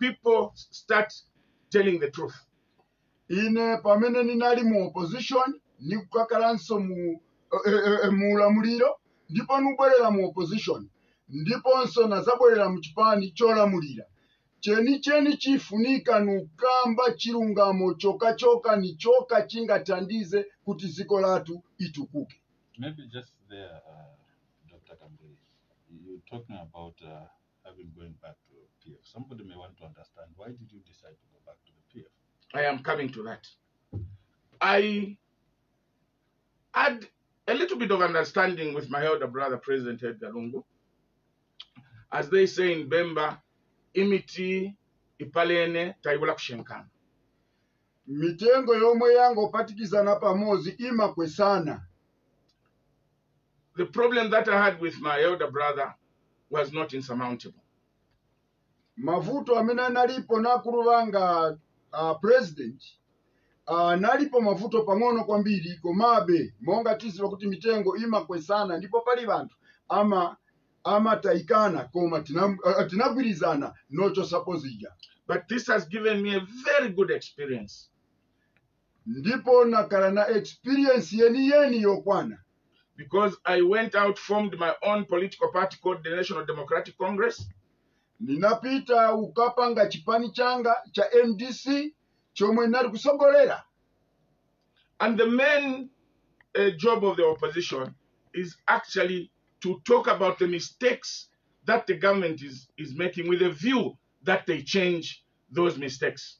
people start telling the truth. Ine pamene ninali mu opposition nikukakalanso mu ulamuliro ndipo nubwerera mu opposition ndiponso nazabwerera mu chipani cholamulira cheni chifunika nukamba chilungamo choka ni choka chingatandize kuti ziko latu itukuke. Maybe just there, Dr. Kambwili, you're talking about having going back to PF. Somebody may want to understand, why did you decide to go back to the PF? I am coming to that. I had a little bit of understanding with my elder brother, President Edgar Lungu. As they say in Bemba, imiti ipalene taibula kushenkana. Mitengo yomwe yango patikizana pamozi ima kwesana. The problem that I had with my elder brother was not insurmountable. Mavuto amena nalipo nakuruvanga president nalipo mavuto pang'ono kwambiri komabe monga tizira kuti mitengo ima kwesana ndipo pali bantu ama taikana koma tinagwirizana nocho sapozija. But this has given me a very good experience. Ndipo nakala na experience yeni yokwana. Because I went out, formed my own political party called the National Democratic Congress. Ninapita ukapanga chipani changa cha MDC chomwe nali kusogolera. And the main job of the opposition is actually to talk about the mistakes that the government is making with a view that they change those mistakes.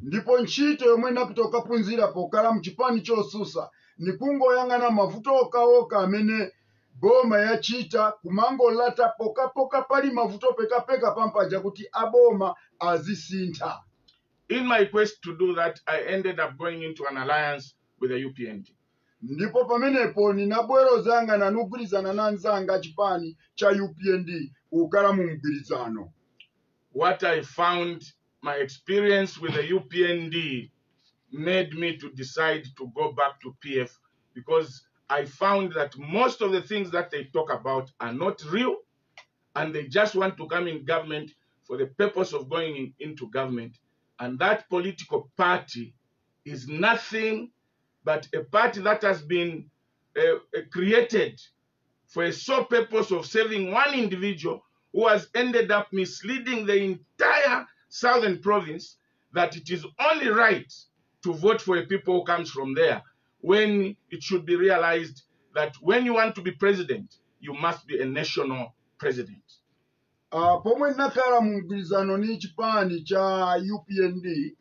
Ndipo nchito yomwe napita ukapunzira pokala mchipani chosusa nikungoyang'ana mavuto oka amene boma yachita kumango lata poka pali mavuto peka pampaja kuti aboma azisintha. In my quest to do that, I ended up going into an alliance with the UPND. Ndipo pamenepo ninabwero zanga na nugwirizana na nzanga chipani cha UPND ukala mu mgwirizano. What I found, my experience with the UPND made me to decide to go back to PF, because I found that most of the things that they talk about are not real, and they just want to come in government for the purpose of going into government. And that political party is nothing but a party that has been created for a sole purpose of serving one individual who has ended up misleading the entire southern province that it is only right to vote for a people who comes from there, when it should be realized that when you want to be president, you must be a national president. Pomwe nakala mu mgwirizano ni chipani cha UPND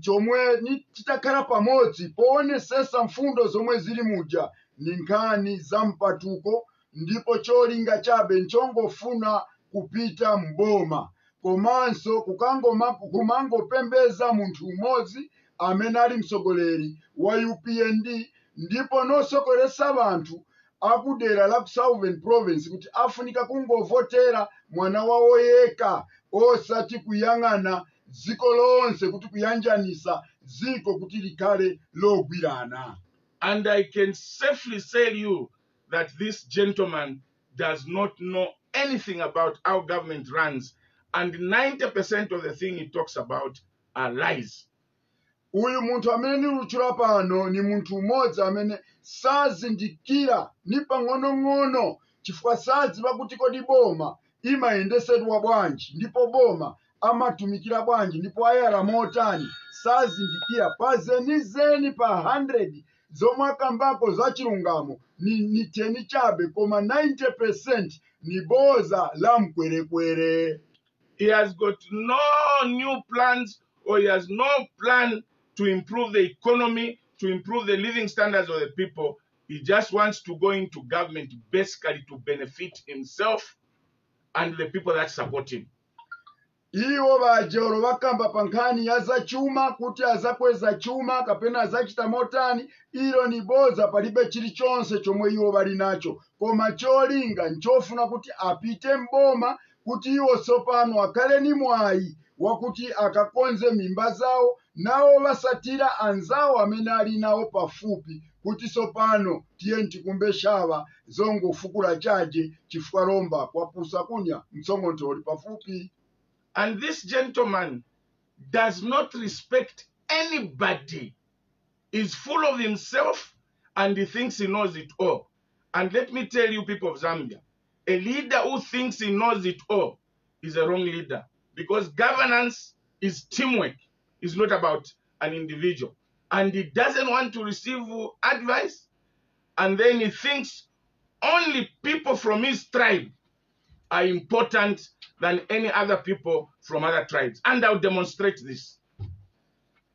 chomwe titakhala pamodzi poonesesa mfundo zomwe zili muja ni nkhani za mpatuko ndipo cholinga chabe nchongofuna kupita mboma komanso kumangopembeza munthu umodzi amene ali msogoleri wa UPND ndipo nosokolesa bantu akudera la ku Southern Province kuti afunika kungovotera mwana wawo yeka osati kuyang'ana ziko lonse kuti kuyanjanisa ziko kuti likale logwirana. And I can safely tell you that this gentleman does not know anything about how government runs, and 90% of the thing he talks about are lies. Uyu muntu amene niluchula pano ni muntu umodzi amene sazindikira ni pang'onong'ono chifukwa sadziwa kuti kodi boma imayendesedwa bwanji ndipo boma amatumikira bwanji ndipo ayala motani sazindikira pazenizeni pa 100 zomwe akambako za chilungamo ni 10 chabe koma 90% ni boza la mkwerekwere. He has got no new plans, or he has no plan to improve the economy, to improve the living standards of the people. He just wants to go into government basically to benefit himself and the people that support him. Iwo bajoro bakamba pankhani ya za chuma kuti azakweza chuma kapena azachita motani, ilo ni boza palibe chilichonse chomwe iwo bali nacho koma cholinga nchofuna kuti apite mboma kuti iwo sopano akale ni mwayi wakuti akakonze mimba zawo nawo basatira anzawo amene ali nawo pafupi kuti sopano tiye tikumbe shava zongo fukula chaje chifukwa lomba kwapusa kunya msongo ntoli pafupi. And this gentleman does not respect anybody, is full of himself, and he thinks he knows it all. And let me tell you, people of Zambia, a leader who thinks he knows it all is a wrong leader, because governance is teamwork. It's not about an individual. And he doesn't want to receive advice, and then he thinks only people from his tribe are important than any other people from other tribes. And I'll demonstrate this.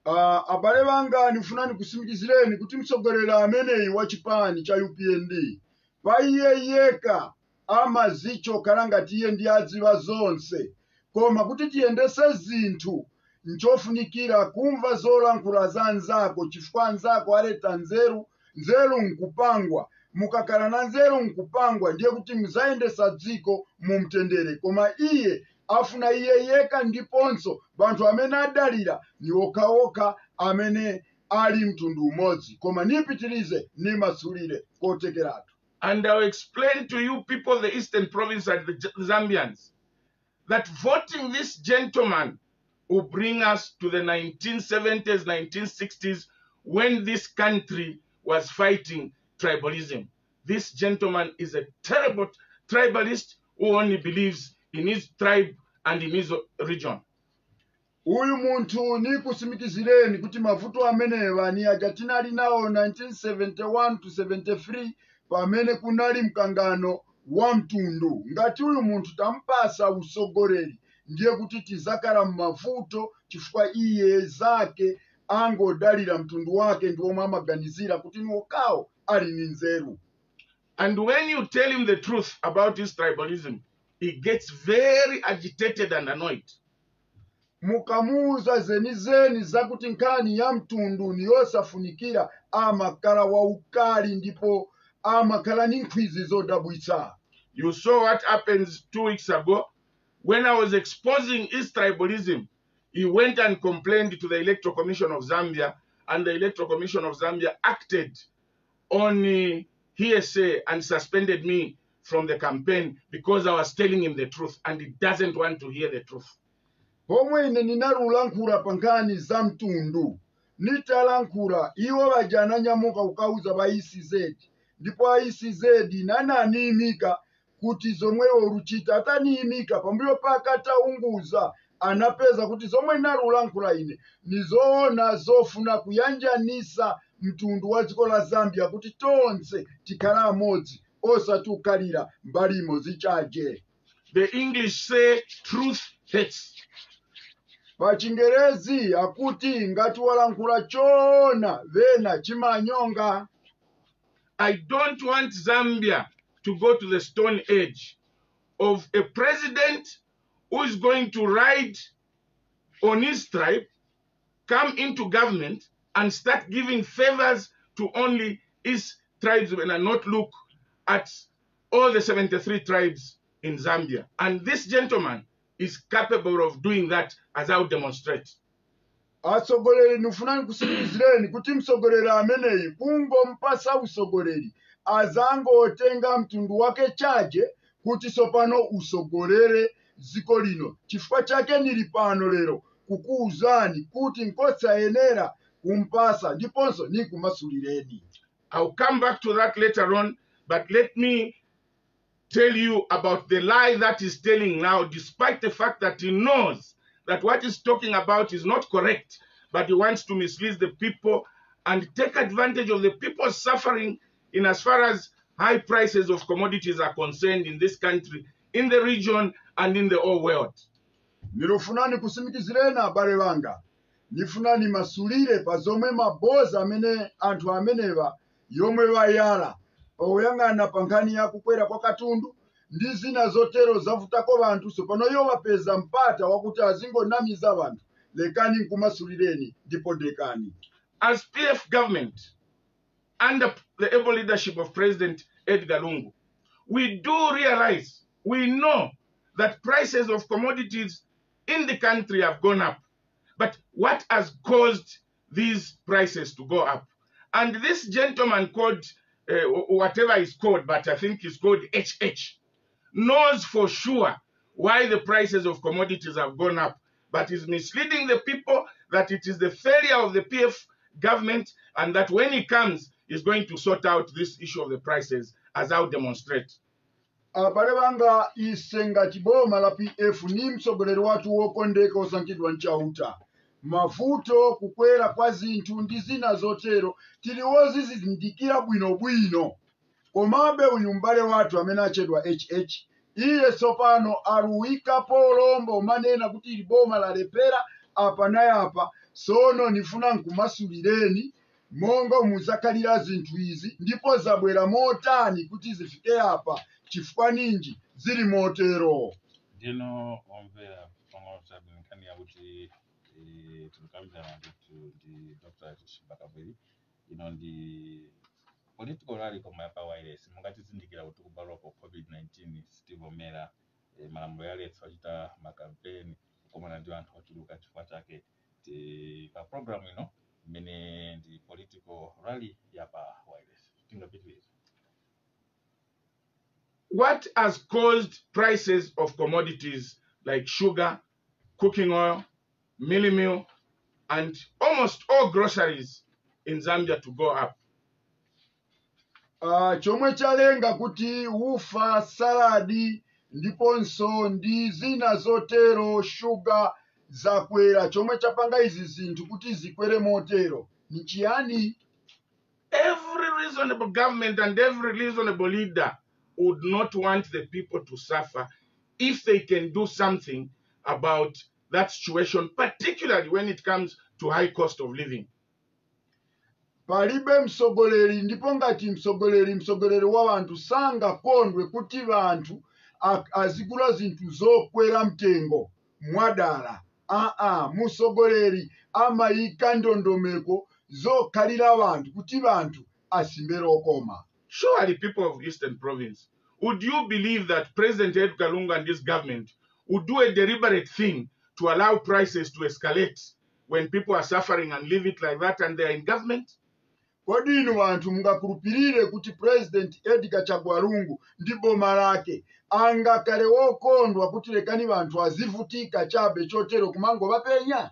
Abale banga nifuna nikusimikizireni kuti mtsogoleri ameneyi wa chipani cha UPND paiye yeka amazicho khala ngati iye ndi adziwa zonse, koma kuti tiyendese zinthu nchofunikira kumva zolankhula za anzako, chifukwa anzako aleta nzeru nkupangwa. Mukakhala na nzeru nkupangwa ndiye kuti muzayendesa dziko mu mtendere, koma iye afuna iye yeka ndiponso banthu amene adalira ni okhaokha amene ali mtundu umodzi, koma nipitirize ni masulire kotekeratu. And I'll explain to you people of the Eastern Province and the Zambians that voting this gentleman will bring us to the 1970s, 1960s, when this country was fighting tribalism. This gentleman is a terrible tribalist who only believes in his tribe and in his region. Uyu muntu ni kusimikizireni kuti mavuto amenewa ni aja tinali nawo 1971 to 73 pamene kunali mkangano wa mtundu. Ngati uyu muntu tampasa usogoreri ndiye kuti tizakala mmavuto, chifukwa iye zake angodalira mtundu wake ndi omwe amaganizira kuti ni okawo ali ni nzeru. And when you tell him the truth about his tribalism, he gets very agitated and annoyed. Mukamuuza zenizeni zakuti nkhani ya mtundu ni yosafunikira, amakhala waukali ndipo amakhala ni nkhwizi zodabwitsa. You saw what happens 2 weeks ago when I was exposing his tribalism. He went and complained to the Electoral Commission of Zambia, and the Electoral Commission of Zambia acted on hearsay and suspended me from the campaign because I was telling him the truth, and he doesn't want to hear the truth. Pomwe ine ninalulankhula pa nkhani za mtundu, nitalankhula iwo bajana nyamuka ukauza ba ECZ, ndipo ECZ nananimika kuti zomwewo ruchita atanimika pambuyo pakataunguza anapeza kuti zomwe nalulankhula ine nizoona zofuna kuyanjanisa mtundu wa dziko la Zambia kuti tonse tikhala amodzi osati ukhalira mbali imodzi chaje. The English say truth hurts. Pa Chingerezi akuti ngati walankhula chona vena chimanyonga. I don't want Zambia to go to the stone age of a president who is going to ride on his tribe, come into government, and start giving favors to only his tribes and not look at all the 73 tribes in Zambia. And this gentleman is capable of doing that, as I will demonstrate. Asogoleri nufunani kusimikizireni kuti msogoleri ameneyi kungompasa usogoleri azango otenga mtundu wake chaje kuti sopano usogolere dziko lino. Chifukwa chake nili pano lero kukuuzani kuti nkosayenera kumpasa ndiponso ni kumasulireni. I'll come back to that later on, but let me tell you about the lie that he's telling now, despite the fact that he knows that what he's talking about is not correct, but he wants to mislead the people and take advantage of the people suffering in as far as high prices of commodities are concerned in this country, in the region, and in the whole world. Nirufunani kusimikizireni abale banga. Nifunani masulire pa zomwe maboza amene anthu amenewa yomwe bayala oyang'ana pa nkhani ya kukwera kwa katundu ndi zina zotero zavutako banthu sopano yo wapeza mpata wakuti azingonamiza banthu. Lekani nkumasulireni ndipo dekani. As PF government, under the able leadership of President Edgar Lungu, we do realize, we know that prices of commodities in the country have gone up. But what has caused these prices to go up? And this gentleman called, whatever he's called, but I think he's called HH, knows for sure why the prices of commodities have gone up, but is misleading the people that it is the failure of the PF government and that when he comes, he's going to sort out this issue of the prices, as I'll demonstrate. Abale banga isenga chiboma la PF ni msogoleri watu wokondeka osankhidwa nchauta. Mavuto kukwera kwa zinthu ndi zina zotero tiliwozi zizindikira bwinobwino. Komabe uyu mbale watu amene achedwa HH iye tsopano aluwika polombo manena kuti ili boma lalepera apa nayapa, sono nifuna nkumasulireni monga muzakhalira zinthu izi ndipo zabwera motani kuti zifike apa chifukwa ninji zili motero. Ndino omvera pang'ono nkhani yakuti tulukambirana ndi Dr. Chishimba Kambwili ndi political rally koma yapa wireless mungatizindikira kuti kubalwa kwa COVID-19 sitivomera malamulo yaletsa wachita makampeni kukomana ndi anthu ochuluka chifukwa chake pa program ino imene ndi political rally yapa wireless tingapitiriza. What has caused prices of commodities like sugar, cooking oil, mealie meal, and almost all groceries in Zambia to go up? Chomwe chalenga kuti ufa, saladi, ndiponso ndi zina zotero, sugar zakwera. Chomwe chapanga izi zinthu kuti zikwere motero ni chiyani? Every reasonable government and every reasonable leader would not want the people to suffer if they can do something about that situation, particularly when it comes to high cost of living. Palibe msogoleri ndipo ngati msogoleri wa bantu sanga kondwe kuti bantu azigula zinthu zokwera mtengo mwadala. Musogoleri amayika ndondomeko zokhalira bantu kuti bantu asimbere okoma. Surely, people of Eastern Province, would you believe that President Edgar Lungu and his government would do a deliberate thing to allow prices to escalate when people are suffering and leave it like that and they're in government? Kodi inu bantu mungakhulupirire kuti President Edgar Chagwa ndi boma lake angakhale wokondwa kuti lekani bantu azivutika chabe chotero kumango bapenya?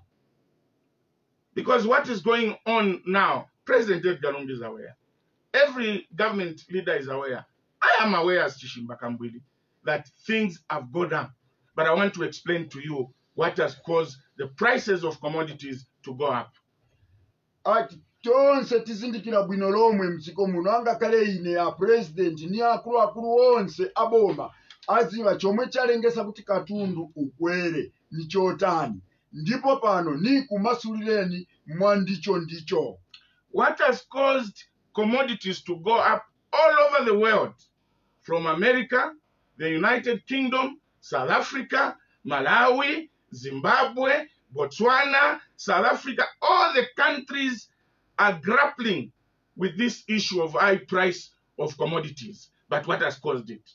Because what is going on now, President Edgar Lungu is aware. Every government leader is aware. I am aware as Chishimba Kambwili that things have gone up. But I want to explain to you what has caused the prices of commodities to go up. Tonse tizindikira bwino lomwe mdziko muno angakhale ine a president ni akuluakulu onse aboma aziva chomwe chalengesa kuti katundu ukwere ni chotani. Ndipo pano ni kumasulireni mwandicho. What has caused commodities to go up all over the world, from America, the United Kingdom, South Africa, Malawi, Zimbabwe, Botswana, South Africa, all the countries are grappling with this issue of high price of commodities. But what has caused it?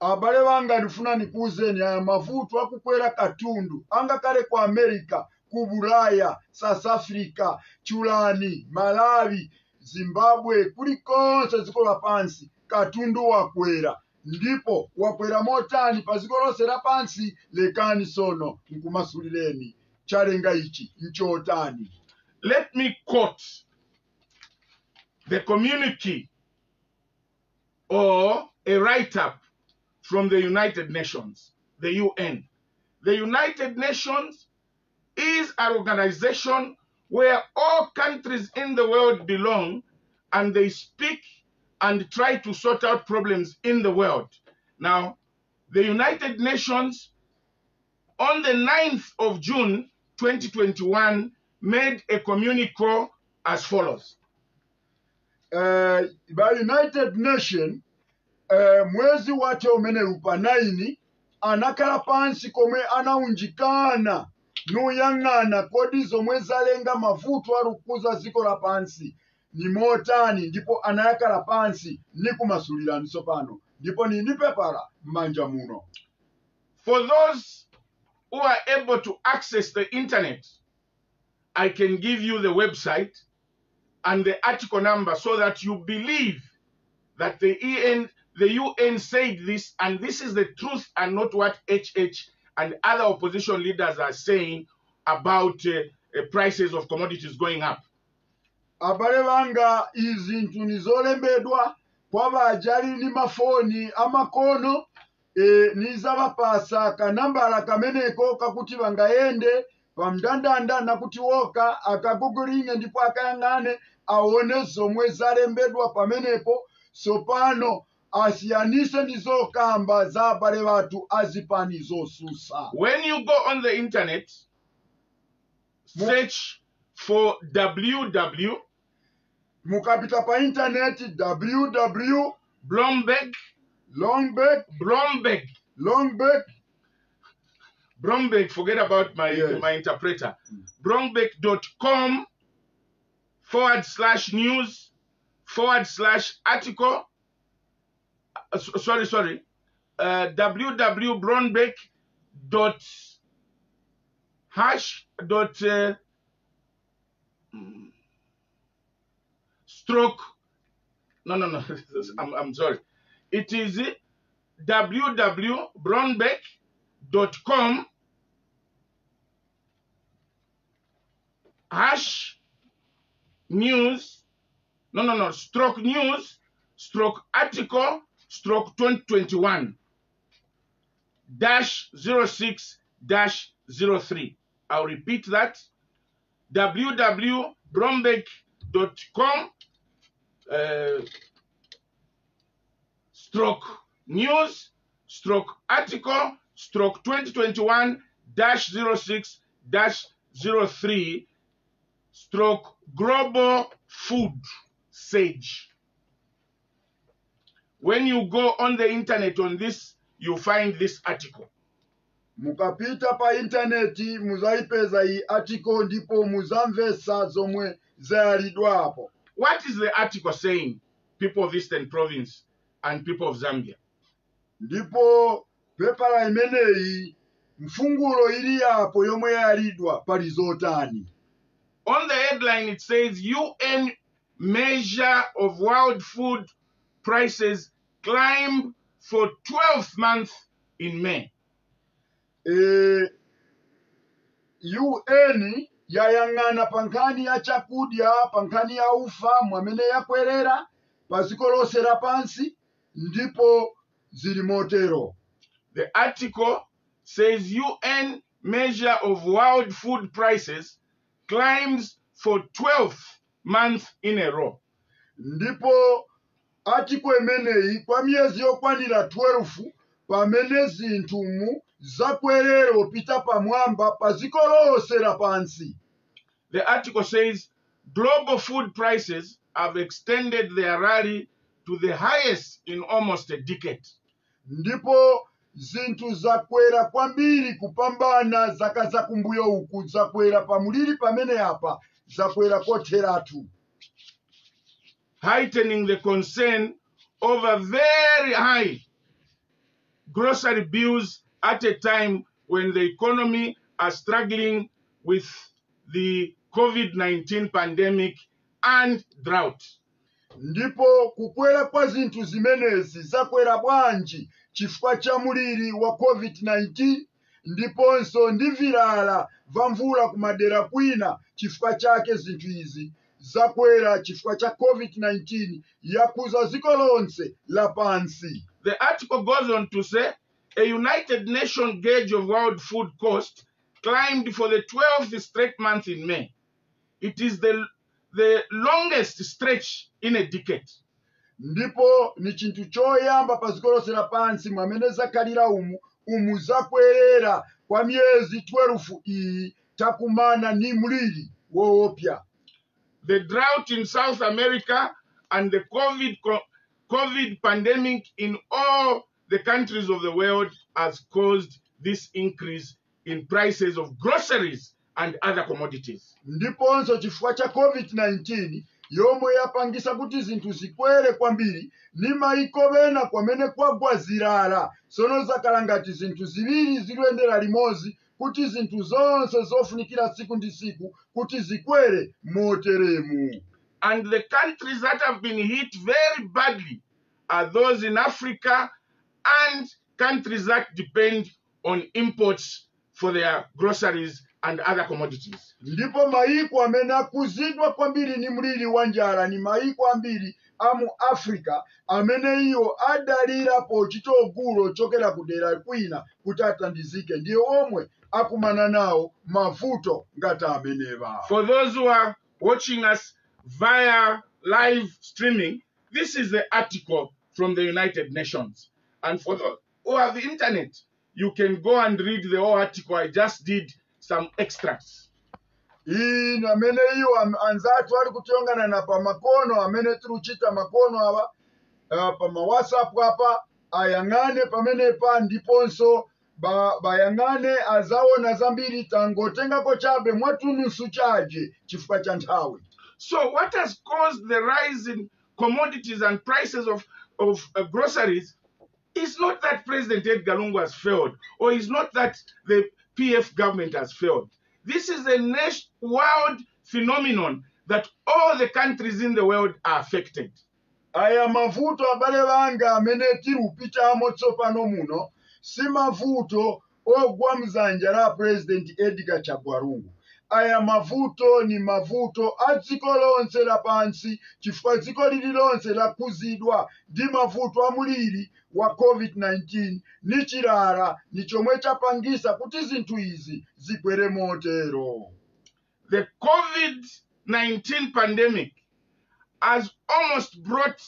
Abale banga ndifuna nikuuzeni aya mavuto akukwera katundu angakale kwa America, ku Bulaya, South Africa, Chulani, Malawi, Zimbabwe, kulikonse dziko lapansi katundu wakwera. Ndipo wakwera motani pa dziko lonse lapansi, lekani sono nkumasulireni chalenga ichi nchotani. Let me quote the communique or a write-up from the United Nations, the UN. The United Nations is an organization where all countries in the world belong and they speak and try to sort out problems in the world. Now, the United Nations on the 9th of June 2021 made a communique as follows. By United Nations, mwezi wate umene upanaini anakala pansi komwe anaunjikana nuyang'ana kodi zomwe zalenga mavuto alukuza ziko la pansi ni motani, ndipo anayakala pansi ni kumasulirani sopano ndipo ni pepala manja muno. For those who are able to access the internet, I can give you the website and the article number so that you believe that the the UN said this, and this is the truth and not what HH and other opposition leaders are saying about prices of commodities going up. Abale banga izintu nizolembedwa kwaba ajali ni mafoni amakono nizabapasa kanambala kameneko kakuti bangaende pamndandanda nakuti woka akagugulinge ndipo akayang'ane aone zomwe zalembedwa pamenepo sopano asiyanise nizokamba za abale batu azipani zosusa. When you go on the internet, search for www. Mukapita pa internet www. Blomberg. Forget about my interpreter. Blomberg.com/news/article. I'm sorry. It is www.blomberg.com /news/article/2021 -06-03. I'll repeat that. www.blomberg.com /news/article/2021 -06-03 global food sage. When you go on the internet on this, you find this article. Mukapita pa interneti muzaipeza hii article ndipo muzamvesa zomwe zayalidwa hapo. What is the article saying, people of Eastern Province and people of Zambia? Ndipo pepala imeneyi mfungulo ili hapo yomwe yayalidwa palizotani. On the headline it says UN measure of world food prices climb for 12th month in May. UN yayang'ana pankhani ya chakudya, pankhani ya ufa mwamene yakwerera paziko lonse lapansi ndipo zili motero. The article says UN measure of world food prices climbs for 12th month in a row. Ndipo article imeneyi kwa miyezi yokwanira 12 pamene zinthu zakwerera opita pamwamba paziko lonse lapansi. The article says global food prices have extended their rally to the highest in almost a decade. Ndipo zinthu zakwera kwambiri kupambana zaka zakumbuyo uku zakwera pamuliri pamene apa zakwera kotheratu. Heightening the concern over very high grocery bills at a time when the economy are struggling with the COVID-19 pandemic and drought. Ndipo kukwera kwa zinthu zimenezi zakwera bwanji chifukwa cha muliri wa COVID-19 ndiponso ndi vilala vamvula kumadera kwina chifukwa chake zinthu izi zakwera chifukwa cha COVID-19 yakuza ziko lonse lapansi. The article goes on to say a United Nations gauge of world food cost climbed for the 12th straight month in May. It is the longest stretch in a decade. Ndipo ni chinthu choyamba paziko lonse lapansi mwamene zakhalira umu zakwerera kwa miyezi 12 iyi takumana ni muliri woopsa. The drought in South America and the COVID pandemic in all the countries of the world has caused this increase in prices of groceries and other commodities. Ndiponso chifukwa cha COVID-19 yomwe yapangisa kuti zinthu zikwere kwambiri ni maiko bena kwamene kwagwa zilala sono zakhala ngati zinthu ziwiri ziluyendera limodzi kuti zinthu zonse zofunikira tsiku ndi tsiku kuti zikwere moteremu. And the countries that have been hit very badly are those in Africa and countries that depend on imports for their groceries and other commodities. Ndipo maiko amene akuzidwa kwambiri ni mliri wa njala ni maiko ambiri amu Africa amene iyo adalirapo chitogulo chokera kudera kwina kuti atandizike ndiye omwe akumana nawo mavuto ngati amenewa. For those who are watching us via live streaming, this is the article from the United Nations. And for those who have the internet, you can go and read the whole article. I just did some extracts. Amene iyo anzatu ali kutiongana na pa makono amene tiruchita makono awa pa ma WhatsApp apa ayangane pamene pa ndiponso bayangane azaona zambiri tangotengako chabe mwatunusu chaje chifukwa cha nthawi. So what has caused the rise in commodities and prices of groceries is not that President Edgar Lungu has failed, or is not that the PF government has failed. This is a world phenomenon that all the countries in the world are affected. Aya mavuto abale banga amene tirupita tsopano muno si mavuto ogwa mzanja la President Edgar Chagwa Lungu. Aya mavuto ni mavuto a dziko lonse lapansi chifukwa dziko lililonse lakuzidwa ndi mavuto amuliri wa COVID-19 ni chilala ni chomwe chapangisa kuti zinthu izi zikwere motero. The COVID-19 pandemic has almost brought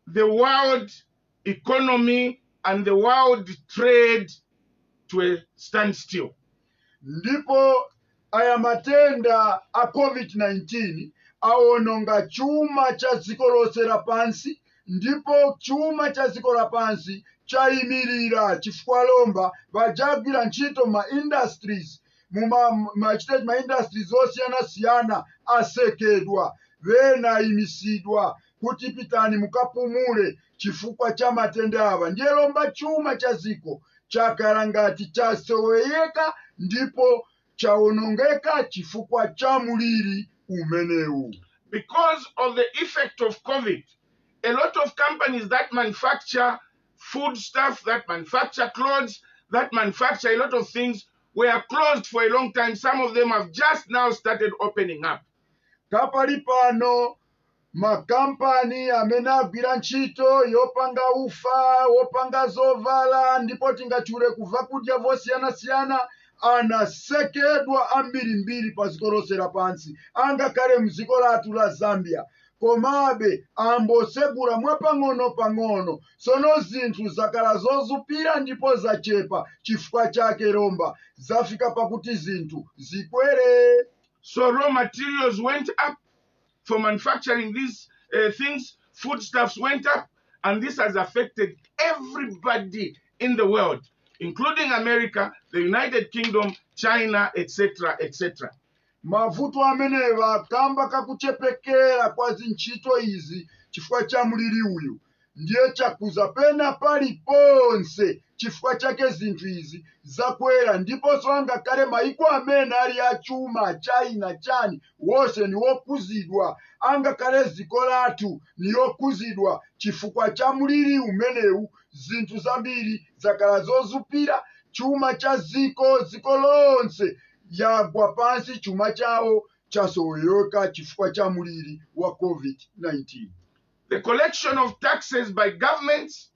the world economy and the world trade to a standstill. Ndipo aya matenda a COVID-19 aononga chuma cha dziko lonse lapansi, ndipo chuma cha dziko lapansi chayimirira chifukwa lomba vajagwira ntchito ma industries ma industries osiyana asekedwa vena imisidwa kuti pitani mukapumule chifukwa cha matenda ava. Ndiye lomba chuma cha dziko chakhala ngati chasoweyeka ndipo chaonongeka chifukwa cha muliri umenewu. Because of the effect of COVID, a lot of companies that manufacture food stuff, that manufacture clothes, that manufacture a lot of things were closed for a long time. Some of them have just now started opening up. Kapali pano makampani amene agwira ntchito yopanga ufa, wopanga zovala, ndipo tingachule kuva kudya vosiyana anasekedwa ambirimbiri pa dziko lonse lapansi, angakhale mdziko lathu la Zambia. Komabe ambosegula mwapang'ono, sono zinthu zakhala zozupira ndipo zachepa chifukwa chake lomba zafika pakuti zinthu zikwere. So raw materials went up for manufacturing these things, foodstuffs went up, and this has affected everybody in the world, including America, the United Kingdom, China, etc., etc. Mavuto amenewa kamba kakuchepekera kwa zintchito izi chifukwa cha muliri uyu ndiye chakuza pena pali ponse chifukwa chake zinthu izi zakwera, ndipo songa kale maiko amene ali achuma China chani wose ni wokuzidwa, angakale dziko lathu ni yokuzidwa chifukwa cha muliri umenewu. Zinthu zambiri zakhala zozupira, chuma cha dziko lonse yagwa pansi, chuma chawo chasoweka chifukwa cha muliri wa COVID-19. The collection of taxes by governments,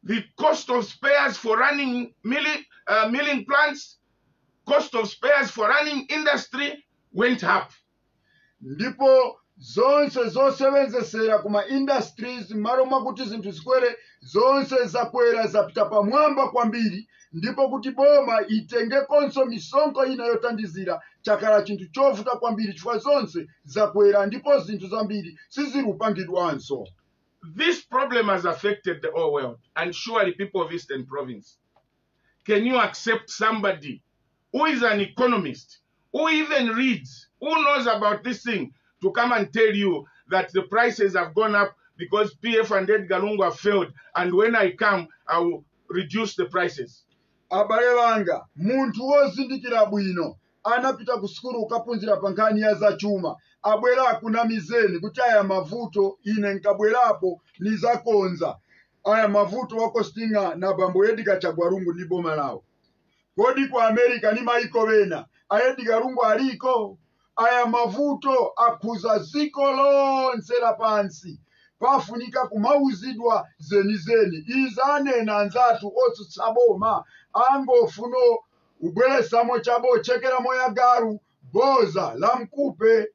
the cost of spares for running milling plants, cost of spares for running industry went up. Ndipo zonse zosebenzesera kuma industries malo mwakuti zinthu zikwere zonse zakwera zapita pamwamba kwambiri, ndipo kuti boma itengekonso misonkho ina yotandizira chakhala chinthu chovuta kwambiri chifukwa zonse zakwera ndipo zinthu zambiri sizirupangidwanso. This problem has affected the whole world, and surely people of Eastern Province. Can you accept somebody who is an economist, who even reads, who knows about this thing, to come and tell you that the prices have gone up because PF and Edgar Lungu have failed, and when I come, I will reduce the prices? Abale banga, muntu wozindikira bwino anapita ku sukulu kukaphunzira pa nkhani ya zachuma abwera kuna mizeni kuti aya mavuto ine nkabwerapo nizakonza aya mavuto wakostinga na bambo Edgar Chagwarungu ndi boma lawo. Kodi ku America ni maiko bena Edgar Lungu aliko aya mavuto akhuza ziko lonse lapansi pafunika kumauzidwa zenizeni izanena anzathu otsutsa boma angofuno ubweresamo chabo chekeramo ya garu boza la mkupe.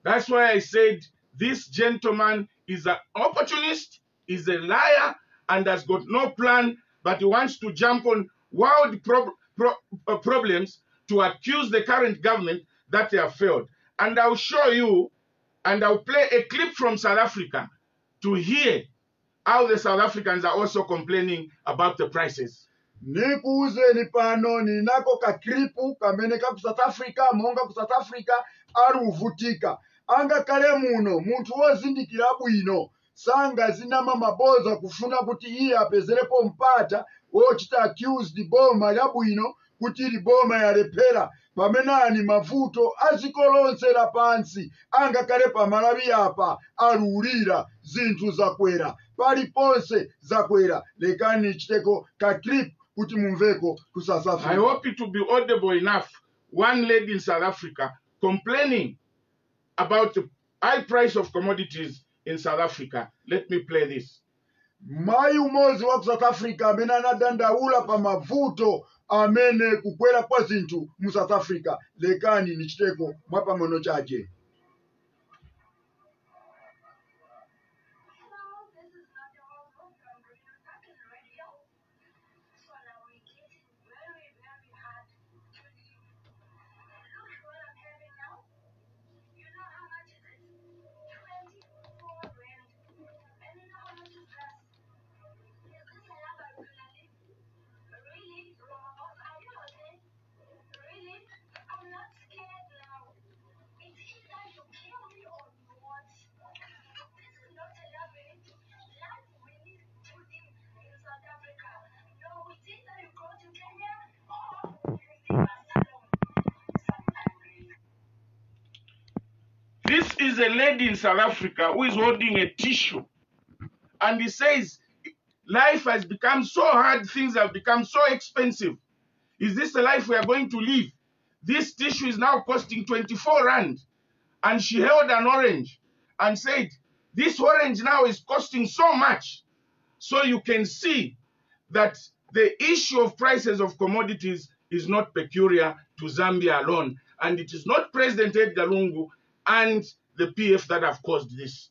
That's why I said this gentleman is an opportunist, is a liar, and has got no plan, but he wants to jump on world problems to accuse the current government that they have failed. And I'll show you, and I'll play a clip from South Africa to hear how the South Africans are also complaining about the prices. Nikuuzeni pano ninako ka klipu kamene ka ku South Africa monga ku South Africa aruvutika anga kale muno muntu wozindikira bwino sanga zinama maboza kufuna kuti iye apezerepo mpata wochita accused boma ya bwino kuti ili boma ya lepera pamene ani mavuto azikolonse lapansi anga kale pamalawi apa arulira zinthu zakwera paliponse zakwera. Lekani chiteko ka clip kuti mumveko ku South Africa. I hope it will be audible enough. One lady in South Africa complaining about the high price of commodities in South Africa. Let me play this. Mai umozi wa South Africa amene anadandaula pa mavuto amene kukwera kwa zinthu mu South Africa. Lekani nichiteko mwapang'ono chache. This is a lady in South Africa who is holding a tissue. And he says, life has become so hard, things have become so expensive. Is this the life we are going to live? This tissue is now costing 24 rand. And she held an orange and said, this orange now is costing so much. So you can see that the issue of prices of commodities is not peculiar to Zambia alone. And it is not President Edgar Lungu and the PF that have caused this.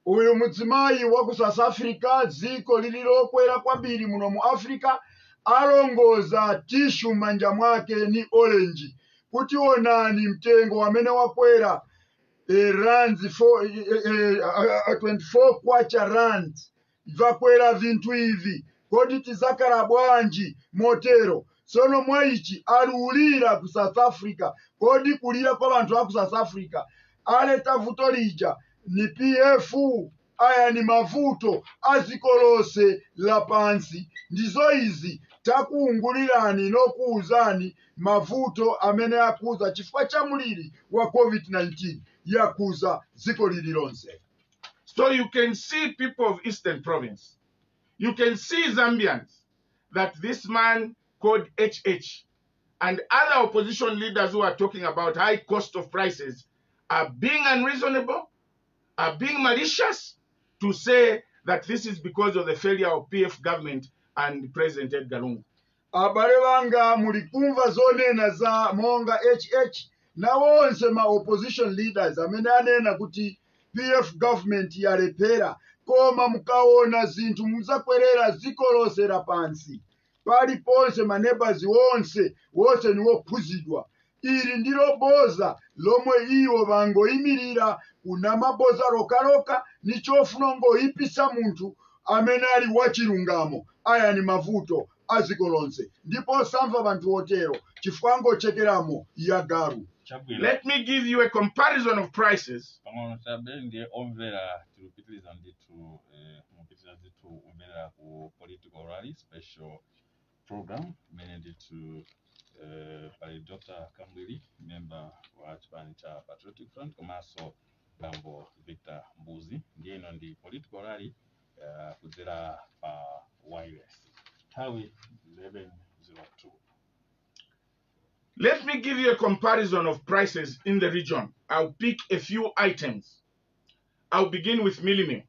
Uyu mudzimayi wa ku South Africa ziko lililokwera kwambiri muno mu Africa alongoza tishu manja mwake ni orange kuti onani mtengo amene wakwera rands 24 kwacha rand vakwera vintu ivi kodi tizakala bwanji motero. Sono mwaichi aliulira ku South Africa kodi kulira kwa bantu aku South Africa aleta vuto lija ni PF aya ni mavuto azikolose lapansi ndizo izi takuungulirani nokuuzani mavuto amene akuza chifukwa cha muliri wa COVID-19 yakuza ziko lililonse. So you can see people of Eastern Province, you can see Zambians, that this man called HH and other opposition leaders who are talking about high cost of prices are being unreasonable, are being malicious to say that this is because of the failure of PF government and President Edgar Lungu. Abale banga mulikumva zonena za monga HH na wonse ma opposition leaders amene anena kuti PF government yalepera koma mukaona zinthu muzakwerera zikolose lapansi paliponse maneighbors wonse niwophuzidwa. Ili ndilo boza lomwe iwo bangoyimirira kuna maboza lokaloka nichofuna ngoyipisa munthu amene ali wachilungamo. Aya ni mavuto azikolonse ndipo samva bantu otero chifukwa ngochekeramo ya garu. Let me give you a comparison of prices. Political rally special program managed to pali Dr. Kambwili, member wa chipani cha Patriotic Front, komanso Bambo Victor Mbuzi, ndiye ino ndi political rally kudzera pa wireless. Tawi 11:02. Let me give you a comparison of prices in the region. I'll pick a few items. I'll begin with millimil.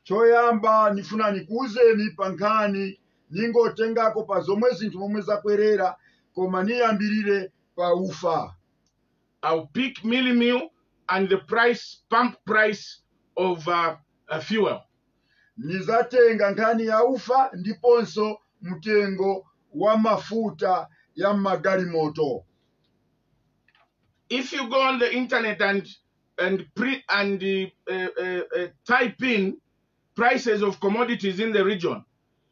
choyamba nifuna nikuuzeni pankhani ningotengako pa zomwe zinthu momwe zakwerera koma niyambirire pa ufa. I'll pick millimil and the pump price of fuel. Nizatenga nkhani ya ufa ndiponso mtengo wa mafuta ya magalimoto. If you go on the internet and type in prices of commodities in the region,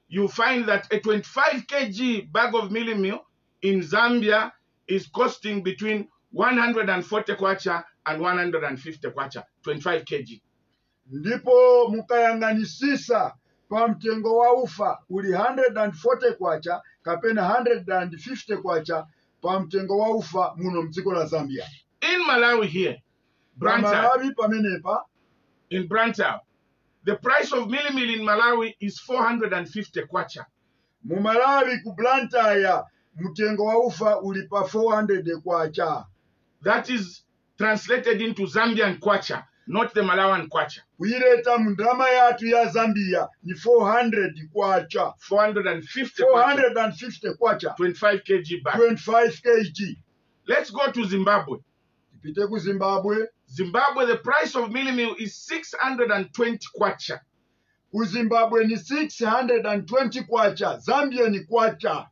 you find that a 25 kg bag of millimil in Zambia is costing between 140 kwacha and 150 kwacha, 25 kg. Ndipo mukayanganisisa pa mtengo wa ufa uli 140 kwacha kapena 150 kwacha pa mtengo wa ufa muno mdziko la Zambia. In Malawi here, Malawi pamenepa, in Brantau, the price of millimil in Malawi is 450 kwacha. Mu Malawi ku Blantyre mtengo wa ufa uli pa 400 kwacha. That is translated into Zambian kwacha, not the Malawian kwacha. Kuileta mndrama yatu ya Zambia ni 400 kwacha. 450 kwacha. 25 kg bag. 25 kg. Let's go to Zimbabwe. Tipite ku Zimbabwe. Zimbabwe, the price of millimil is 620 kwacha. Ku Zimbabwe ni 620 kwacha. Zambia ni kwacha.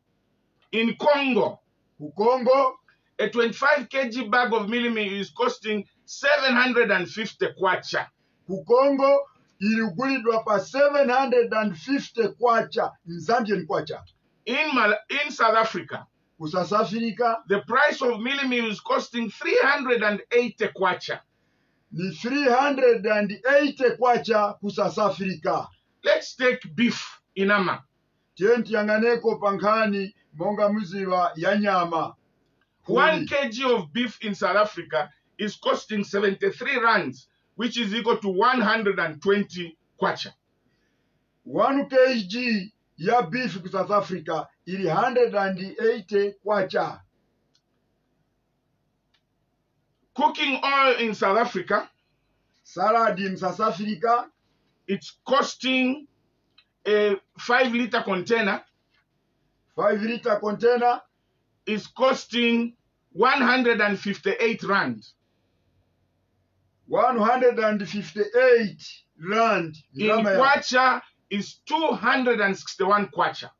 In Congo, ku Congo, a 25 kg bag of millimil is costing 750 kwacha. Ku Congo iligulidwa pa 750 kwacha. Zambia ni kwacha. In South Africa, ku South Africa, the price of millimil is costing 380 kwacha. Ni 380 kwacha ku South Africa. Let's take beef in Ama. Tienti yanganeko pankhani monga muziwa ya nyama. 1 kg of beef in South Africa is costing 73 rands, which is equal to 120 kwacha. 1 kg ya beef ku South Africa ili 180 kwacha. Cooking oil in South Africa, salad in South Africa, it's costing a 5-liter container. 5-liter container is costing 158 rand. 158 rand. In kwacha is 261 kwacha.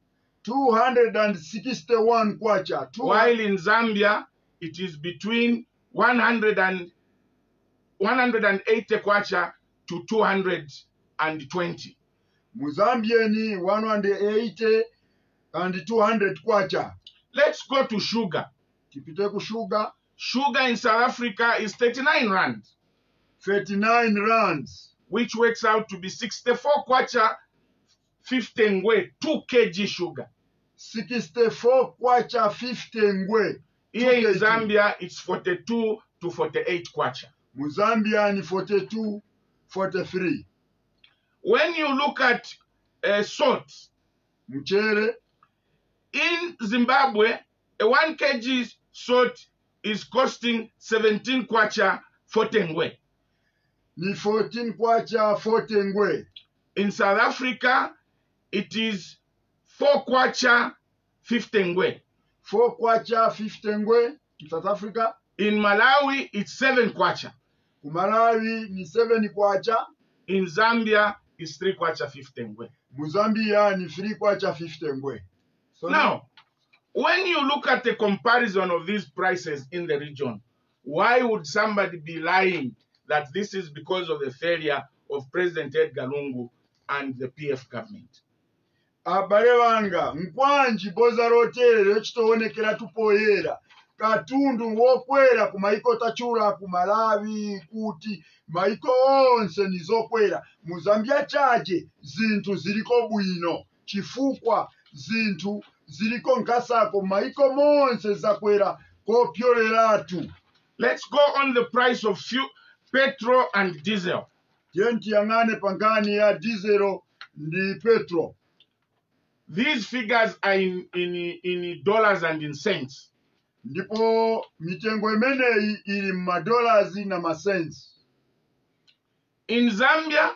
261 kwacha. While in Zambia, it is between 180 kwacha to 220. Muzambia ni 180 and 200 kwacha. Let's go to sugar. Tipite ku sugar. Sugar in South Africa is 39 rand. 39 rands. Which works out to be 64 kwacha 50 ngwe, 2 kg sugar. 64 kwacha 50 ngwe. Here in Zambia, it's 42 to 48 kwacha. Muzambia ni 42, 43. When you look at salt, mchere, in Zimbabwe, a 1 kg salt is costing 17 kwacha 40 ngwe. Ni 14 kwacha 40 ngwe. In South Africa, it is 4 kwacha 50 ngwe. 4 kwacha 50 ngwe in South Africa. In Malawi, it's 7 kwacha. Malawi ni 7 kwacha. In Zambia, it's 3 kwacha 50 ngwe. Mozambia ni 3 kwacha 50 ngwe. So now, when you look at the comparison of these prices in the region, why would somebody be lying that this is because of the failure of President Edgar Lungu and the PF government? Abale banga, nkwanji boza rotere chitoonekera tupoyera. Katundu wokwera ku maiko tachula ku Malawi kuti maiko onse nizokwera. Muzambia chaje zinthu ziliko bwino chifukwa zinthu ziliko nkasako maiko monse zakwera kopyoleratu. Let's go on the price of petrol and diesel. Jenti yangane pangani ya diesel ndi petro. These figures are in dollars and in cents. Ndipo mitengo imeneyi ili $dollars na cents. In Zambia,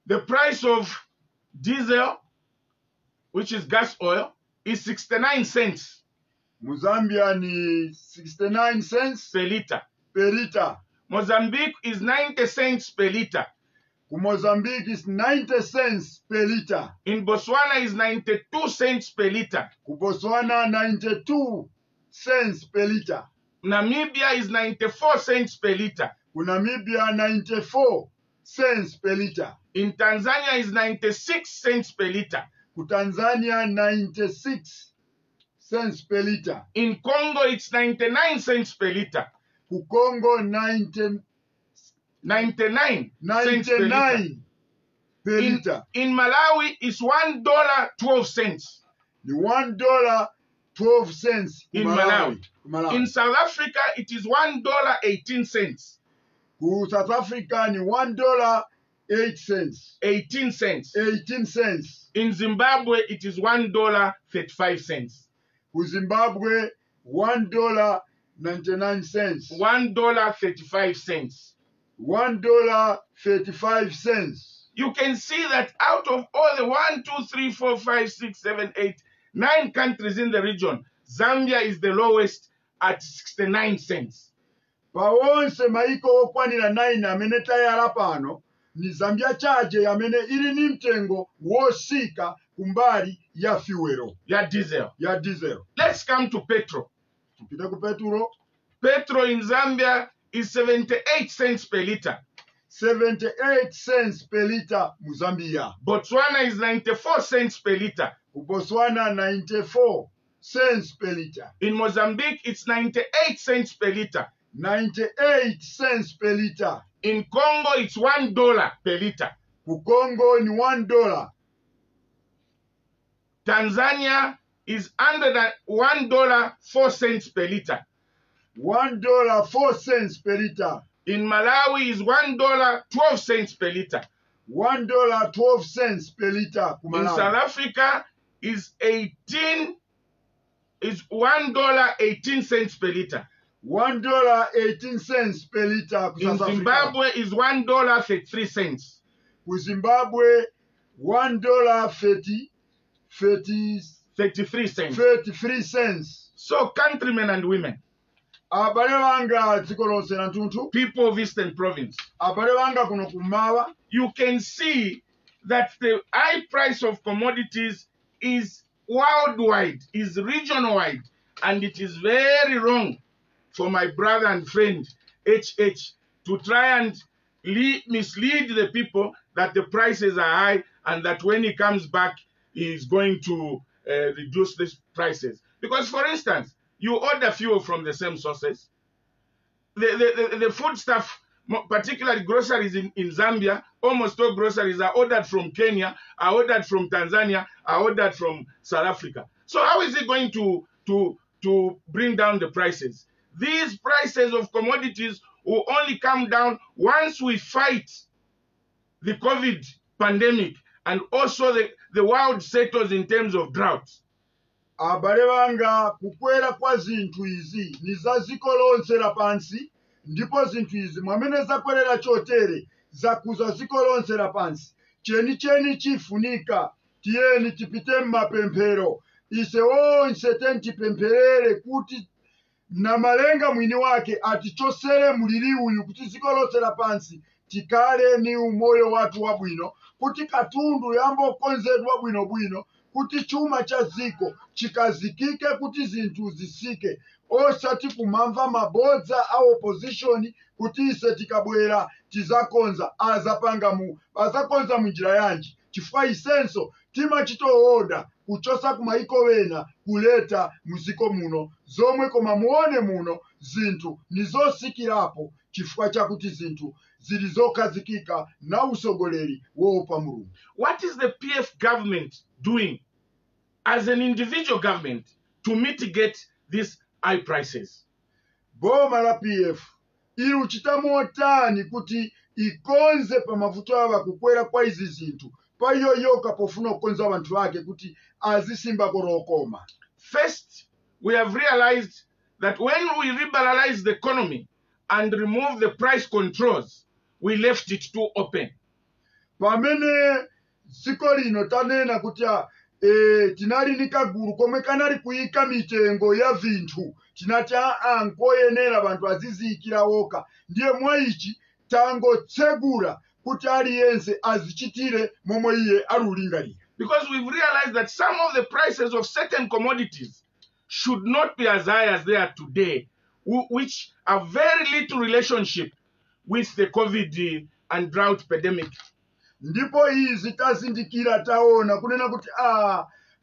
the price of diesel, which is gas oil, is 69 cents. Muzambia ni 69 cents per liter. Per liter. Mozambique is 90 cents per liter. Mozambique is 90 cents per liter. In Botswana is 92 cents per liter. Botswana 92 cents per liter. Namibia is 94 cents per liter. Namibia 94 cents per liter. In Tanzania is 96 cents per liter. Tanzania 96 cents per liter. In Congo it's 99 cents per liter. Congo 99 cents per liter. In Malawi it's $1.12. The $1.12 in Malawi. In South Africa it is $1.18. South Africa ni $1.08. 18 cents. 18 cents. In Zimbabwe it is $1.35. Zimbabwe $1.99. $1.35. $1.35. You can see that out of all the 1, 2, 3, 4, 5, 6, 7, 8, 9 countries in the region, Zambia is the lowest at 69 cents. Pawonse maiko okwanira 9 amene tayala pano ni Zambia chaje amene ili ni mtengo wosika kumbali ya fuel ya diesel. Let's come to petrol. Tupite ku petrol. Petrol in Zambia is 78 cents per liter. 78 cents per liter mu Zambia. Botswana is 94 cents per liter. Botswana 94 cents per liter. In Mozambique it's 98 cents per liter. 98 cents per liter. In Congo it's $1 per liter. Congo ni $1. Tanzania is $1.04 per liter. $1.04 per liter. In Malawi is $1.12 per liter. $1.12 per liter. In South Africa is $1.18 per liter. $1.18 per liter. In Zimbabwe is $1.33. Zimbabwe $1.33 cents. So countrymen and women, people of Eastern Province, you can see that the high price of commodities is worldwide, is regional-wide, and it is very wrong for my brother and friend HH to try and mislead the people that the prices are high and that when he comes back he is going to reduce these prices. Because for instance, you order fuel from the same sources. The food stuff, particularly groceries in Zambia, almost all groceries are ordered from Kenya, are ordered from Tanzania, are ordered from South Africa. So how is it going to bring down the prices? These prices of commodities will only come down once we fight the COVID pandemic and also the world settles in terms of droughts. Abale banga kukwera kwa zinthu izi ni za ziko lonse lapansi, ndipo zinthu izi mwamene zakwerera chotere zakuza ziko lonse lapansi. Cheni chifunika tiyeni tipite mmapemphero ise onse tentipempherere kuti na malenga mwini wake atichosere muliri uyu kuti ziko lonse lapansi tikale ni umoyo watu wabwino, kuti katundu yambo konzedwa bwino kuti chuma cha ziko chikazikike, kuti zinthu zisike, osati kumamva mabodza a opposition kuti ise tikabwera tizakonza azakonza munjira yanji, chifukwa isenso tima chitooda kuchosa kumaiko wena kuleta muziko muno zomwe koma muone muno zinthu nizosikirapo chifukwa chakuti zinthu zilizokazikika na usogoleri woopa Mulungu. What is the PF government doing as an individual government to mitigate these high prices? Boma la PF ili uchita motani kuti ikonze pa mavuto ava kukwera kwa izi zinthu pa yoyoka pofuna kukonza abantu ake kuti azisimba korokoma. First, we have realized that when we liberalize the economy and remove the price controls, we left it too open. Pamene dziko lino tanena kuti tinali ni kagulu komwe kanali kuyika mitengo ya vinthu tinati nkoyenera bantu azizikira woka, ndiye mwa ichi tangotsegula kuti aliyense azichitire momwe iye alulingalira. Because we've realized that some of the prices of certain commodities should not be as high as they are today, which have very little relationship with the COVID and drought pandemic. Ndipo izi tazindikira taona kunena kuti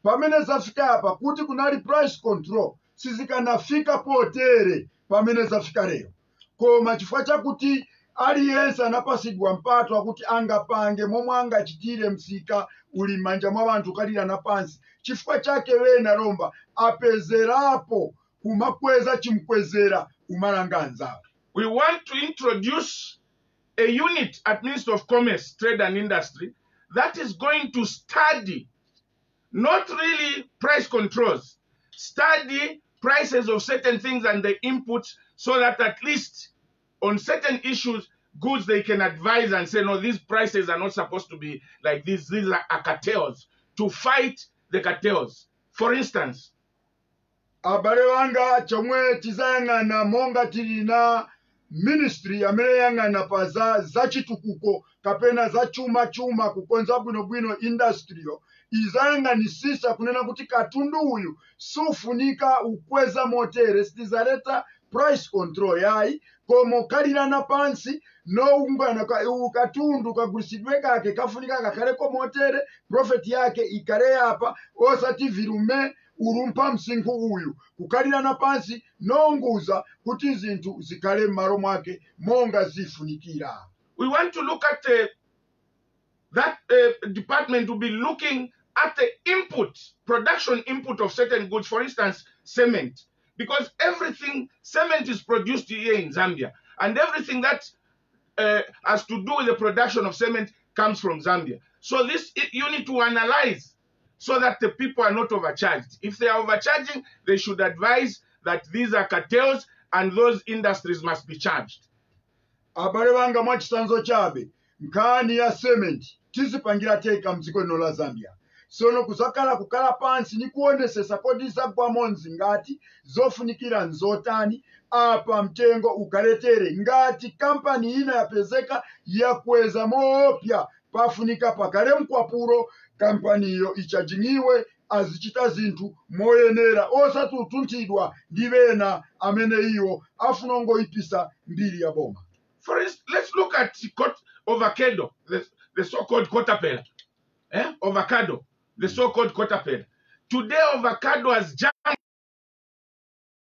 pamene zafika apa kuti kunali price control sizikanafika potere pamene zafika lero, koma chifukwa chakuti aliyense anapasidwa mpato akuti angapange momwe angachitire msika uli manja mwa bantu kalira na pansi, chifukwa chake wena lomba apezerapo kumakweza chimkwezera umalanga anzawo. We want to introduce a unit at Ministry of Commerce, Trade and Industry that is going to study not really price controls, study prices of certain things and the inputs, so that at least on certain issues, goods, they can advise and say, no, these prices are not supposed to be like this. These are cartels, to fight the cartels. For instance, abale wanga chomwe tizayang'ana monga tilina ministry amene yang'ana pa za chitukuko kapena za chuma kukonza bwinobwino industrial, izayang'anisisa kunena kuti katundu uyu sufunika ukweza motere, sitizaleta price control yayi, komo kalira na pansi noungana katundu kagulisidwe kake kafunika kakaleko motere, profit yake ikale apa osati virume urumpa msinkhu uyu kukalira na pansi nonguza kuti zinthu zikale m'malo mwake monga zifunikira. We want to look at that department will be looking at the production input of certain goods, for instance, cement, because cement is produced here in Zambia, and everything that has to do with the production of cement comes from Zambia. So this unit to analyze so that the people are not overcharged. If they are overcharging, they should advise that these are cartels and those industries must be charged. Abale banga mwachisanzo chabe nkhani ya cement tizipangira teka mdziko lino la Zambia. Sono kuzakala kukala pansi ni kuonesesa kodi zagwamo nzingati zofunikira nzotani apa mtengo ukaletere ngati kampani ina yapezeka yakweza moopya pafunika pakale mkwapuro kampani iyo ichajingiwe azichita zinthu moyenera osatutuntidwa ndi bena amene iwo afunongo ipisa mbiri ya boma. For instance, let's look at avocado, the so-called caterpillar. Avocado, the so-called caterpillar. Today, avocado has jumped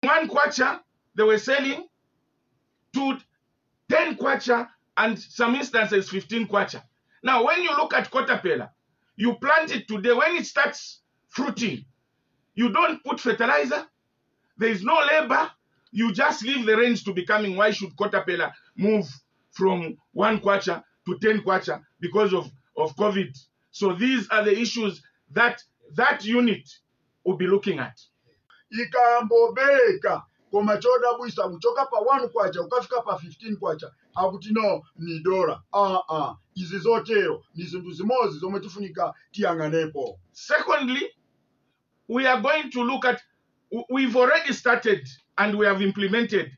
1 kwacha they were selling to 10 kwacha and some instances 15 kwacha. Now, when you look at caterpillar, you plant it today. When it starts fruiting, you don't put fertilizer. There is no labor. You just leave the range to becoming. Why should caterpillar move from 1 kwacha to 10 kwacha because of COVID? So these are the issues that unit will be looking at. Ikambobeka koma choda buisa kuchoka pa 1 kwacha ukafika pa 15 kwacha akuti no ni dola. Izi zotero ni zinthu zimozi zomwe tifunika tiyang'anepo. Secondly, we are going to look at, we've already started and we have implemented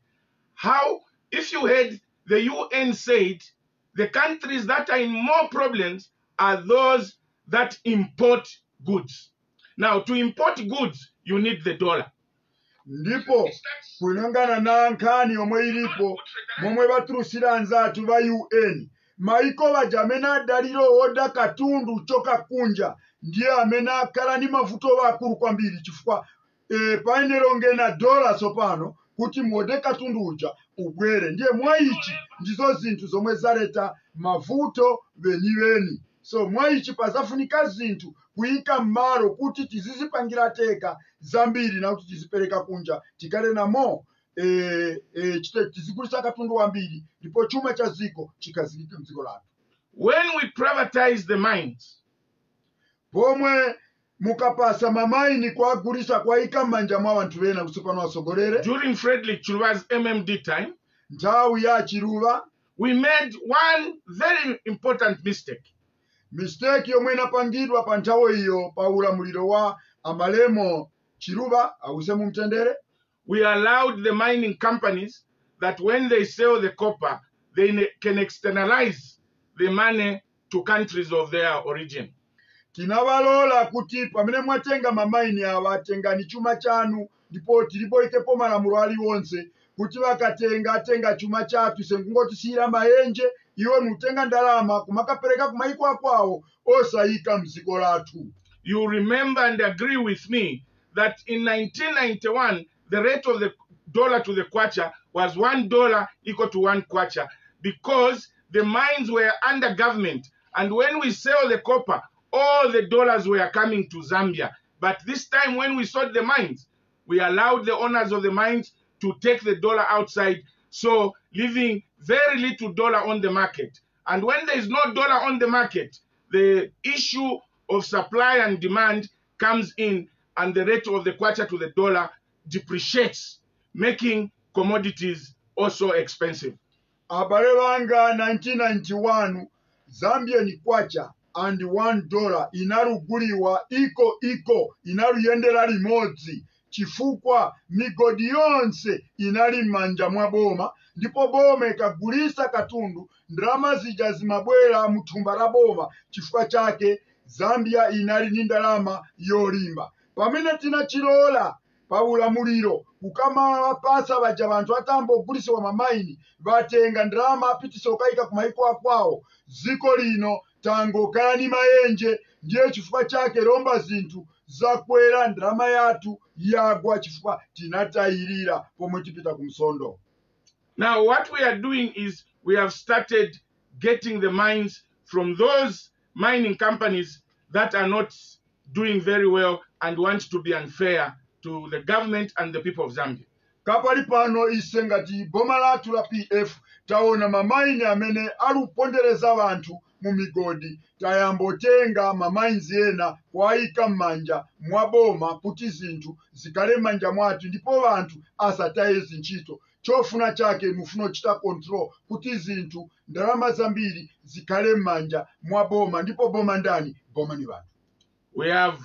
how, if you heard the UN said the countries that are in more problems are those that import goods. Now, to import goods, you need the dollar. Ndipo kulingana na nkhani yomwe ilipo momwe batrusira anzatu ba UN maiko bajamena adaliro oda katundu choka kunja ndiye amena akala ni mavuto bakulu kwambiri chifukwa paenero ngena dola sopano kuti muode katundu uja ubwere ndiye mwa ichi ndizo zinthu zomwe zaleta mavuto beni so mwaichi pazafunika zinthu kuyika mmalo kuti tizizipangira teka zambiri na kuti tizipereka kunja tikale namo tizigulisa katundu wambiri ndipo chuma cha ziko chikazikike mdziko lathu. When we privatize the mines, pomwe mukapasa mamaini kuagulisa kuayika m'manja mwa anthu ena kuti pano asogolere during Frederick Chiluba's MMD time, nthawi ya Chiluba, we made one very important mistake. mistake yomwe inapangidwa pa nthawi iyo pa ulamuliro wa amalemo Chiluba awuse mu mtendere. We allowed the mining companies that when they sell the copper, they can externalize the money to countries of their origin. Tinawalola kuti pamene mwatenga mamaini awa tengani chuma chanu ndipo tilipoikepo malamulo aliwonse kuti vakatenga chuma chathu sengungotisiyira maenje iwe mutenga ndalama kumakapereka kumaiko akwawo osayika mziko lathu. You remember and agree with me that in 1991, the rate of the dollar to the kwacha was $1 equal to 1 kwacha because the mines were under government. And when we sell the copper, all the dollars were coming to Zambia. But this time when we sold the mines, we allowed the owners of the mines to take the dollar outside, so leaving very little dollar on the market. And when there is no dollar on the market, the issue of supply and demand comes in, and the rate of the kwacha to the dollar depreciates, making commodities also expensive. Abale banga 1991 Zambian kwacha and $1 inaruguliwa iko inaruyendera limodzi chifukwa migodi yonse inali manja mwa boma ndipo boma ikagulisa katundu ndalama zija zimabwera muthumba la boma chifukwa chake Zambia inali ni ndalama yolimba. Pamene tinachilola pa ulamuliro kukama pasa baja bantu atambogulisiwa mamaini batenga ndalama apitise okayika kumaiko akwawo ziko lino tango kani maenje ndiye chifukwa chake lomba zinthu zakwera ndalama yathu yagwa chifukwa tinatayirira pomwe tipita kumsondo. Now what we are doing is we have started getting the mines from those mining companies that are not doing very well and want to be unfair to the government and the people of Zambia. Kapali pano isengati boma lathu la PF taona mamaini amene alupondereza bantu mu migodi tayambotenga mamainzi ena kuayika m'manja mwa boma kuti zinthu zikale manja mwathu ndipo bantu asataye zinchito. Chofuna chake mufuna chita control kuti zinthu ndalama zambiri zikale m'manja mwa boma ndipo boma ndani? Boma ni bantu. We have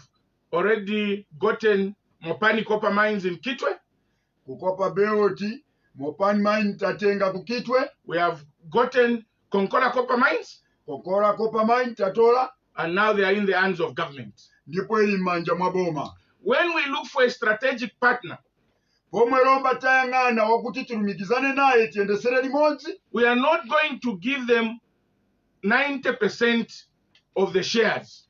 already gotten Mopani copper mines in Kitwe. Kukopa beoti Mopani mine tatenga kukitwe. We have gotten Konkora copper mines. Konkora copper mine tatola. And now they are in the hands of government. Ndipo ili manja mwa boma. When we look for a strategic partner, pomwe lomba tayang'ana wakuti tulumikizane naye tiendesere limodzi, we are not going to give them 90% of the shares.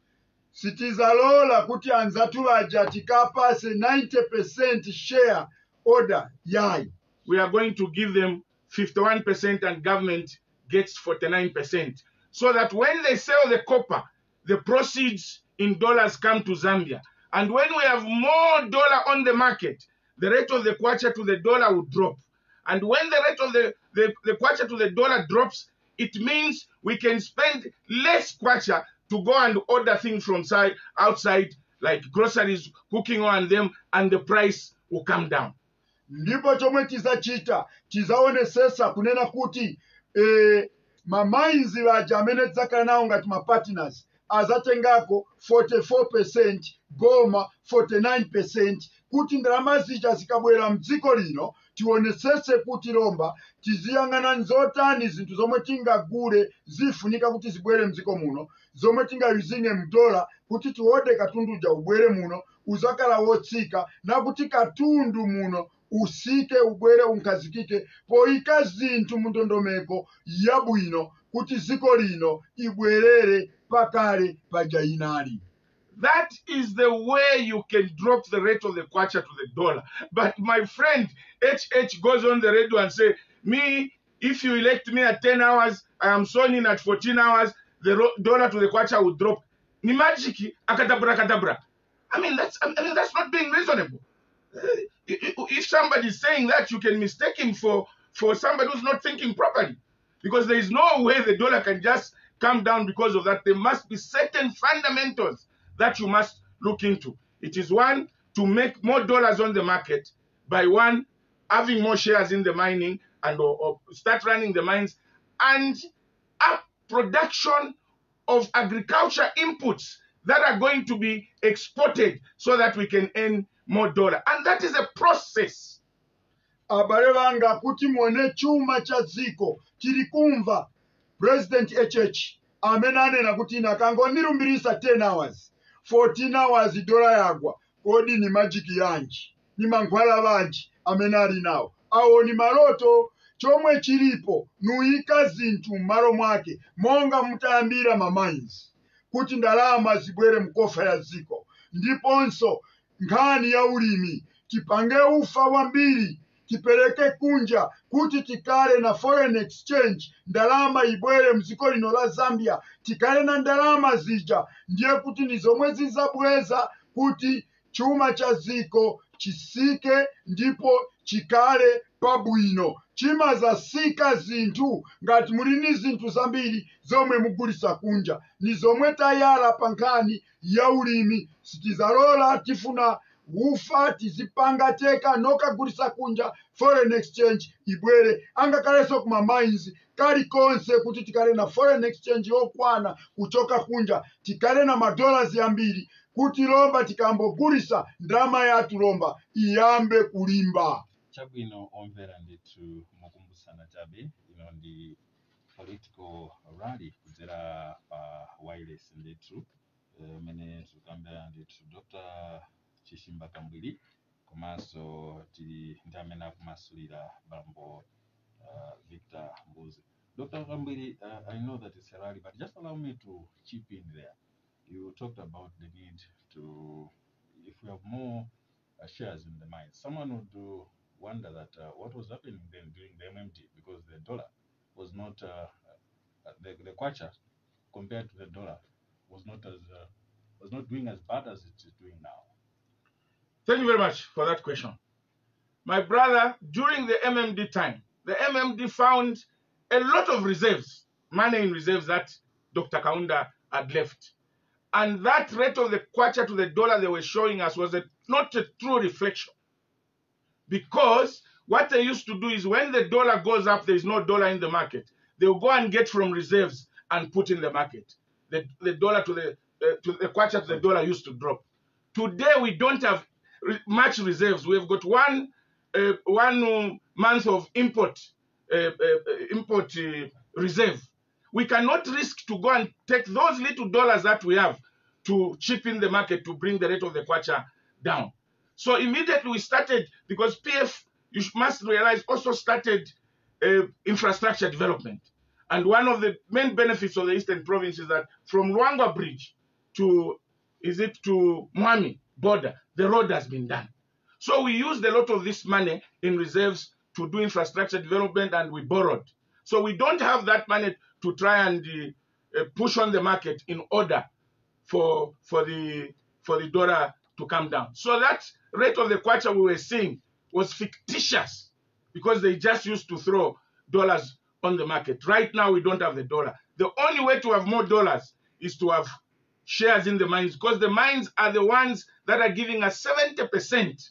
Sitizalola kuti anzatu baja tikapase 90% share order yayi. We are going to give them 51% and government gets 49%. So that when they sell the copper, the proceeds in dollars come to Zambia. And when we have more dollar on the market, the rate of the kwacha to the dollar will drop. And when the rate of the kwacha to the dollar drops, it means we can spend less kwacha to go and order things from outside, like groceries, cooking on them, and the price will come down. Ndipo chomwe tizachita tizaonesesa kunena kuti mamainzi baja amene tidzakhala nawo ngati partners azatengako 44%, boma 49%, kuti ndalama zija zikabwera mdziko lino tionesese kuti lomba tiziyang'ana nzotani zinthu zomwe tingagule zifunika kuti zibwere mdziko muno, zomwe tingayuzinge mdola kuti tiwode katundu ja ubwere muno uzakala wotsika na kuti katundu muno usike ubwere unkazikike poika zinthu mundondomeko yabwino kuti ziko lino ibwerere pakale paja inali. That is the way you can drop the rate of the kwacha to the dollar. But my friend HH goes on the radio and say, me, if you elect me at 10 hours, I am sworn in at 14 hours, the dollar to the kwacha would drop. Ni magic, akadabra. I mean, that's not being reasonable. If somebody is saying that, you can mistake him for somebody who's not thinking properly, because there is no way the dollar can just come down because of that. There must be certain fundamentals that you must look into. It is one, to make more dollars on the market by one, having more shares in the mining and or start running the mines, and up production of agriculture inputs that are going to be exported so that we can earn more dollar. And that is a process. Abale banga kuti muone chuma cha dziko chiri kumva President HH amene anena kuti nakangonirumbirisa 10 hours 14 hours dola yagwa, kodi ni majiki yanji, ni mankhwala banji amene ali nawo. Awo ni maloto. Chomwe chilipo nuyika zinthu m'malo mwake, monga mutayambira mines, kuti ndalama zibwere mkofa ya dziko. Ndiponso nkhani ya ulimi, tipange ufa wambiri, tipeleke kunja kuti tikale na foreign exchange, ndalama ibwere mdziko lino la Zambia, tikale na ndalama zija, ndiye kuti nizomwe zizabweza kuti chuma cha dziko chisike ndipo chikale pabwino. Chimaza sika zinthu ngati mulini zinthu zambiri zomwe mugulisa kunja, nizomwe tayala pankhani ya ulimi. Sitizalola tifuna ufa tizipanga teka nokagulisa kunja, foreign exchange ibwere. Angakaleso kuma mines kali konse kuti tikale na foreign exchange yokwana kuchoka kunja, tikale na madollars yambiri kuti lomba tikambogulisa ndalama yathu lomba iyambe kulimba. Chabwino omvera ndithu mukumbusana chabe ndi political rally kudzera pa wireless ndithu mene tikambira ndithu Dr. Chishimba Kambwili komanso tili ndi amene akumasulira bambo Victor Mbuzi. Dr. Kambwili, I know that it's a rally, but just allow me to chip in there. You talked about the need to, if we have more shares in the mines, someone would wonder that what was happening then during the MMT, because the dollar was not the kwacha compared to the dollar was not doing as bad as it is doing now. Thank you very much for that question. My brother, during the MMD time, the MMD found a lot of reserves, money in reserves that Dr. Kaunda had left. And that rate of the kwacha to the dollar they were showing us was not a true reflection. Because what they used to do is when the dollar goes up, there is no dollar in the market. They'll go and get from reserves and put in the market. The dollar to the kwacha to the dollar used to drop. Today we don't have much reserves. We've got one month of import reserve. We cannot risk to go and take those little dollars that we have to chip in the market to bring the rate of the kwacha down. So immediately we started, because PF, you must realize, also started infrastructure development. And one of the main benefits of the Eastern Province is that from Luangwa Bridge to Mwami border, the road has been done. So we used a lot of this money in reserves to do infrastructure development, and we borrowed. So we don't have that money to try and push on the market in order for the dollar to come down. So that rate of the kwacha we were seeing was fictitious, because they just used to throw dollars on the market. Right now we don't have the dollar. The only way to have more dollars is to have shares in the mines, because the mines are the ones that are giving us 70%,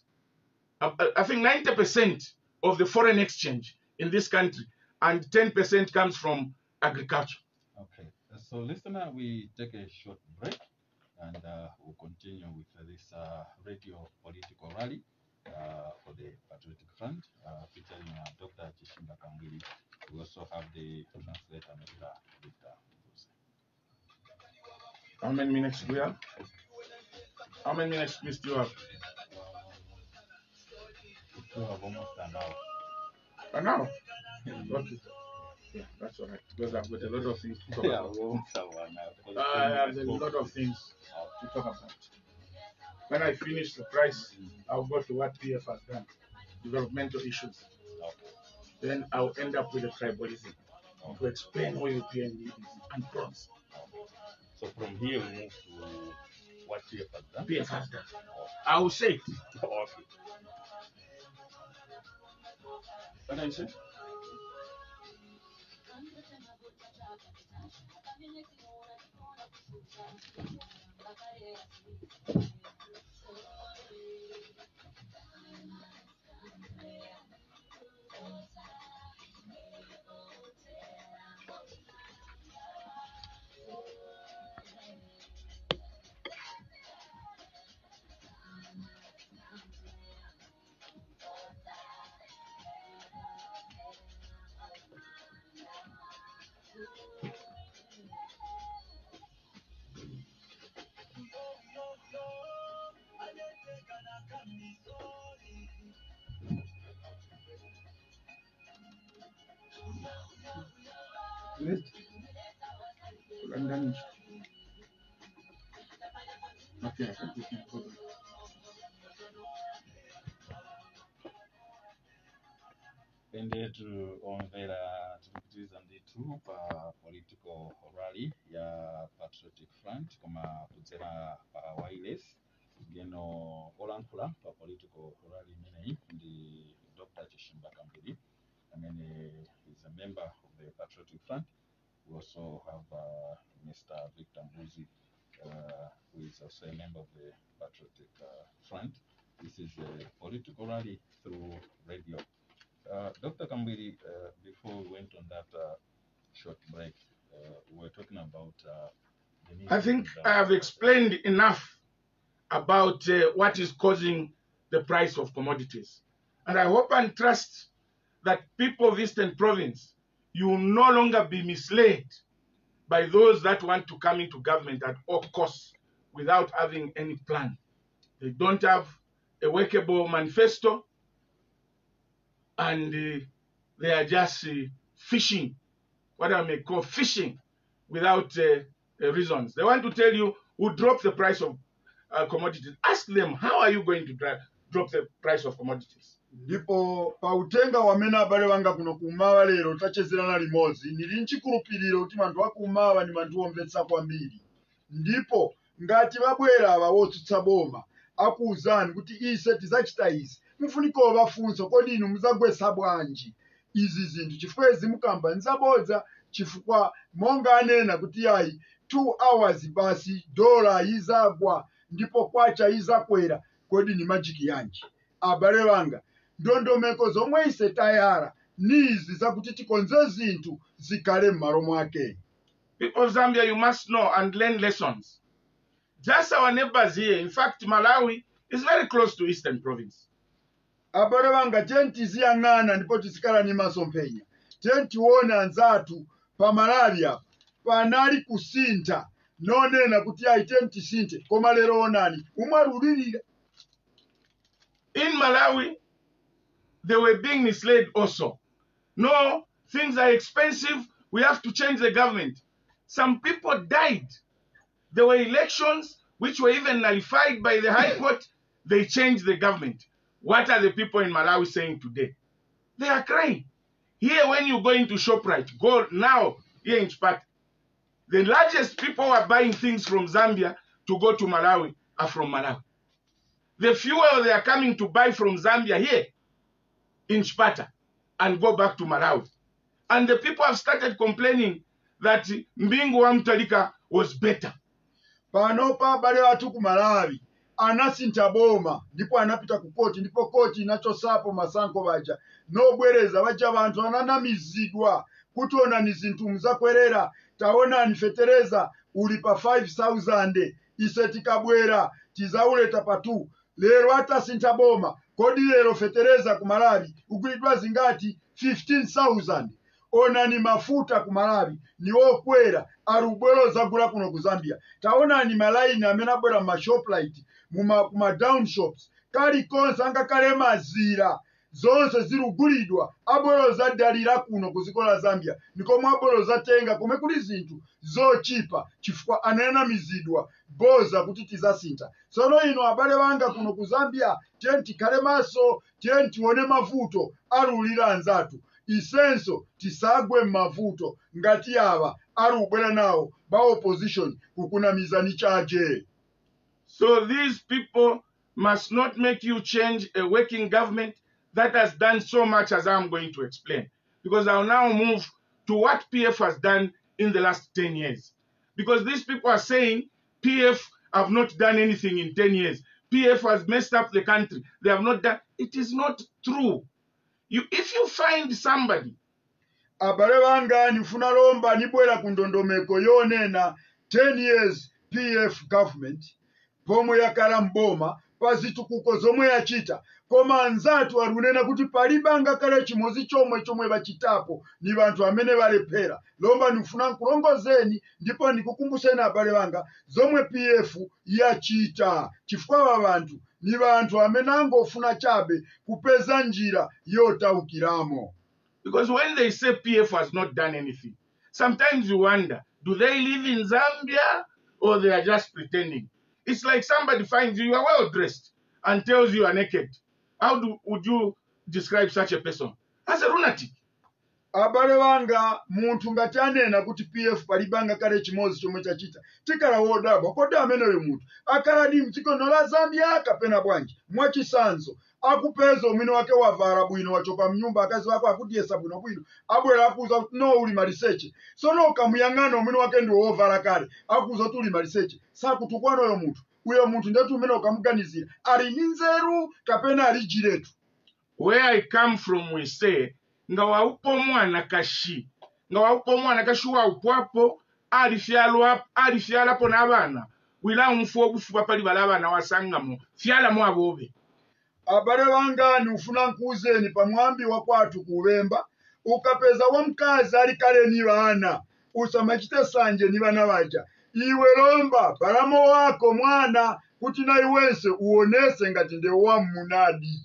I think 90% of the foreign exchange in this country, and 10% comes from agriculture. Okay, so listener, we take a short break, and we'll continue with this radio political rally for the Patriotic Front, featuring Dr. Chishimba Kambwili. We also have the translator, Mr. Victor. How many minutes do we have? How many minutes please do you have? We have almost an hour. An hour? Okay. Yeah, that's all right. Because I've got a lot of things to talk about. I have a lot of things to talk about. When I finish the price, I'll go to what PF has done, developmental issues. Then I'll end up with the tribalism to explain where European leaders and prawns. So from here we move to what PF has done? PF has done. I will say it. Okay. What are you saying? Okay. Ende tuomvera tikupitiriza ndithu pa political rally ya Patriotic Front koma kudzera pa wireless ngeno olankhula pa political rally imeneyi ndi Dr. Chishimba Kambwili amene is a member of the Patriotic Front. We also have Mr. Victor Mbuzi, who is also a member of the Patriotic Front. This is a political rally through radio. Dr. Kambwili, before we went on that short break, we were talking about the need. I think I have explained enough about what is causing the price of commodities. And I hope and trust that people of Eastern Province, you will no longer be misled by those that want to come into government at all costs without having any plan. They don't have a workable manifesto, and they are just fishing, what I may call fishing, without reasons. They want to tell you who drop the price of commodities. Ask them, how are you going to drop the price of commodities? Ndipo pautenga wamene abale wanga kuno kumawa lero tachezerana limodzi nili nchikhulupiriro kuti manthu akumawa ni manthu omvetsa kwambiri. Ndipo ngati babwera aba wotsutsa boma akuwuzani kuti ise tizacita izi, mufunika obafunsa kodi inu muzagwesa bwanji izi zinthu chifukwa mukamba nzabodza chifukwa monga anena kuti yayi 2 hours basi dola izagwa ndipo kwacha izakwera, kodi ni majiki yanji? Abale wanga ndondomeko zomwe ise tayara nizi zakuti tikonze zinthu zikale m'malo mwake. People of Zambia, you must know and learn lessons. Just our neighbors here, in fact, Malawi is very close to Eastern Province. Abale wanga tenti ziyang'ana ndipo tisikala ni masomphenya. Tenti wona anzatu pa Malawi apa panali kusintha nonena kuti ayi tenti sinte koma lero onani umwarulirira. In Malawi, they were being misled also. No, things are expensive. We have to change the government. Some people died. There were elections which were even nullified by the High Court. They changed the government. What are the people in Malawi saying today? They are crying. Here, when you go into ShopRite, go now here in Chipata, the largest people who are buying things from Zambia to go to Malawi are from Malawi. The fuel they are coming to buy from Zambia here in Chipata and go back to Malawi. And the people have started complaining that Mbingu wa Mtalika was better. Panopa abale watu ku Malawi anasintha boma ndipo anapita ku koti ndipo koti inachosapo masankho baja nobwereza baja bantu ananamizidwa kutiona ni zinthu muzakwerera taona nifetereza uli pa 5,000 ise tikabwera tizauleta pa 2 lero atasintha boma kodi lero fetereza ku Malawi ugulidwa zingati 15,000. Ona ni mafuta ku Malawi ni okwera arubwelo zagula kuno ku Zambia. Taona ni malaini amene abwera ma ShopRite kuma down shops kali konse anga kale mazira zonse zirugulidwa abwelo zadalira kuno kuzikola Zambia niko mwabwelo zatenga kome kuli zinthu zochipa chifukwa anena mizidwa boza kuti tizasinta. Sono ino abale wanga kuno ku Zambia tenti kale maso tenti one mavuto arulira anzatu isenso tisagwe mavuto ngati aba ari ubwera nawo ba opposition kukunamiza ni chaje. So these people must not make you change a working government that has done so much as I'm going to explain. Because I'll now move to what PF has done in the last 10 years. Because these people are saying PF have not done anything in 10 years. PF has messed up the country. They have not done. It is not true. If you find somebody. Abale banga nifuna lomba nibwera kundondomeko yonena 10 years PF government pomwe yakala mboma pazitukuko zomwe yachita koma anzatu arunena kuti palibanga kale chimozi chomwe bachitapo ni bantu amene balephera. Lomba nifuna nkulongozeni ndipo ndikukumbuseni abale banga zomwe PF yachita chifukwa bantu ni bantu amene angofuna chabe kupeza njira yotaukiramo. Because when they say PF has not done anything, sometimes you wonder, do they live in Zambia or they are just pretending? It's like somebody finds you are well dressed and tells you are naked. How would you describe such a person? As a lunatic. Abale banga muntu ngachanena kuti PF palibanga kale chimozi chomwe chachita tikala wodabwa kodi ameneyo muntu akala ndi mdziko la Zambia kapena bwanji mwachisanzo akupeza umino wake wavala bwino wachoka mnyumba akazi wako akudiyesa bwino abwera akuza no uli maliseche sono kamuyang'ana umino wake ndi wovala kale akuza tuli maliseche sakutukwana uyo muntu ndetu umene ukamuganizira ali ninzeru kapena ali jiretu. Where I come from, we say nga waupo mwana kashi wa upwapo alifyalapo n'abana wila umufu ogufuba pali balabana wasangamo fyalamu abobe. Abale banga nufuna nkuzeni pamwambi wakwatu kubemba ukapeza wa mkazi ali kale ni bana usamachite sanje ni bana baja iwe lomba balamo wako mwana kuti na iwense uonese ngati nde wa munadi.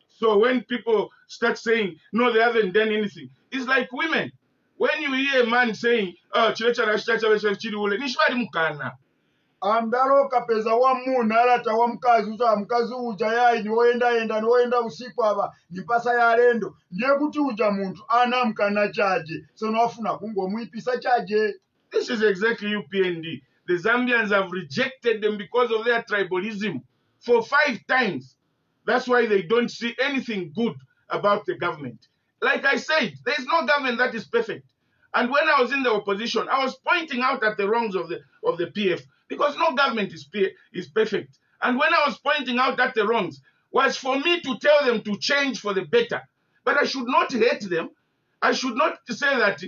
So when people start saying, no, they haven't done anything, it's like women. When you hear a man saying, oh, nishibali mukana. Amdaro kapeza wa muna alata wa mkazi uja yai ni woenda usiku aba nipasa ya rendo. Ndiye kuti uja muntu ana mkana chaje. Sono wafuna kungo muipisa chaje. This is exactly UPND. The Zambians have rejected them because of their tribalism for 5 times. That's why they don't see anything good about the government. Like I said, there is no government that is perfect. And when I was in the opposition, I was pointing out at the wrongs of the PF because no government is perfect. And when I was pointing out at the wrongs, was for me to tell them to change for the better. But I should not hate them. I should not say that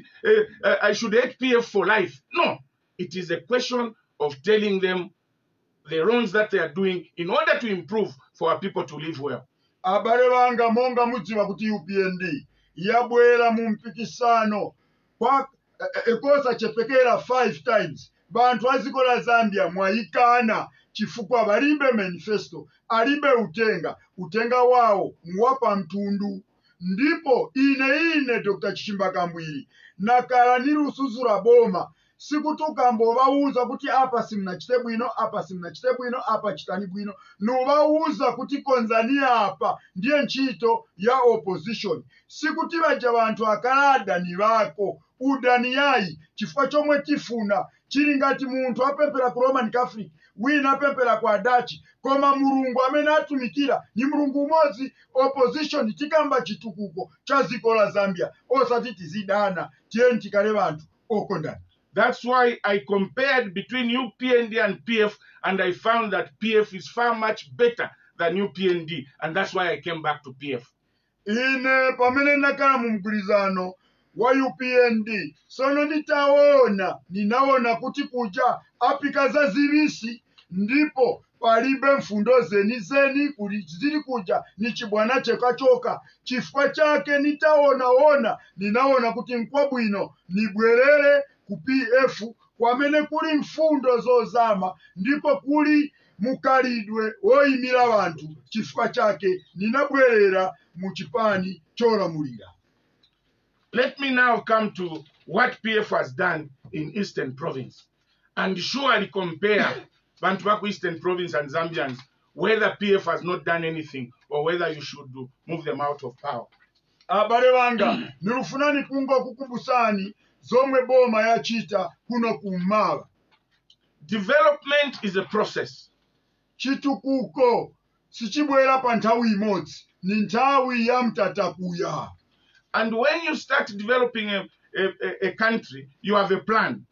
I should hate PF for life. No, it is a question of telling them the wrongs that they are doing in order to improve for our people to live well. Abale banga monga mudziwa kuti UPND yabwera mu mpikisano kwa ekosa chepekera 5 times. Bantu azikola Zambia mwayikana chifukwa balibe manifesto, alibe utenga wao mwapa mtundu. Ndipo ine Dr. Chishimba Kambwili nakala nirusuzura boma sikutuka mbo bawuza kuti apa simnachite bwino apa chitani bwino nubawuza kuti konzania apa ndiye nchito ya opposition sikuti baja bantu akalada ni bako udani yayi chifukwa chomwe tifuna chili ngati muntu apempera ku Roman Catholic wina apempera kwa Dutch koma mulungu amene atumikira ni mulungu umodzi. Opposition tikamba chitukuko cha ziko la Zambia osati tizidana tiye tikale bantu okondana. That's why I compared between UPND and PF, and I found that PF is far much better than UPND, and that's why I came back to PF. Ine pamene nakala mumgwirizano wa UPND sono ninaona kuti kuja apika za zibisi ndipo palibe mfundo zeni kuli zili kuja ni chibwana chekachoka chifukwa chake ninaona kuti nkwabwino nibwerere ku PF kwamene kuli mfundo zozama ndipo kuli mukalidwe woyimira bantu chifukwa chake ninabwerera mu chipani cholamulira. Let me now come to what PF has done in Eastern Province and surely compare Bantu baku Eastern Province and Zambians whether PF has not done anything or whether you should move them out of power. Abale banga nirufuna nikunga kukumbusani zomwe boma yachita kuno kummawa. Development is a process. Chitukuko sichibwera pa nthawi imodzi, ni nthawi ya mtatakuya. And when you start developing a country, you have a plan.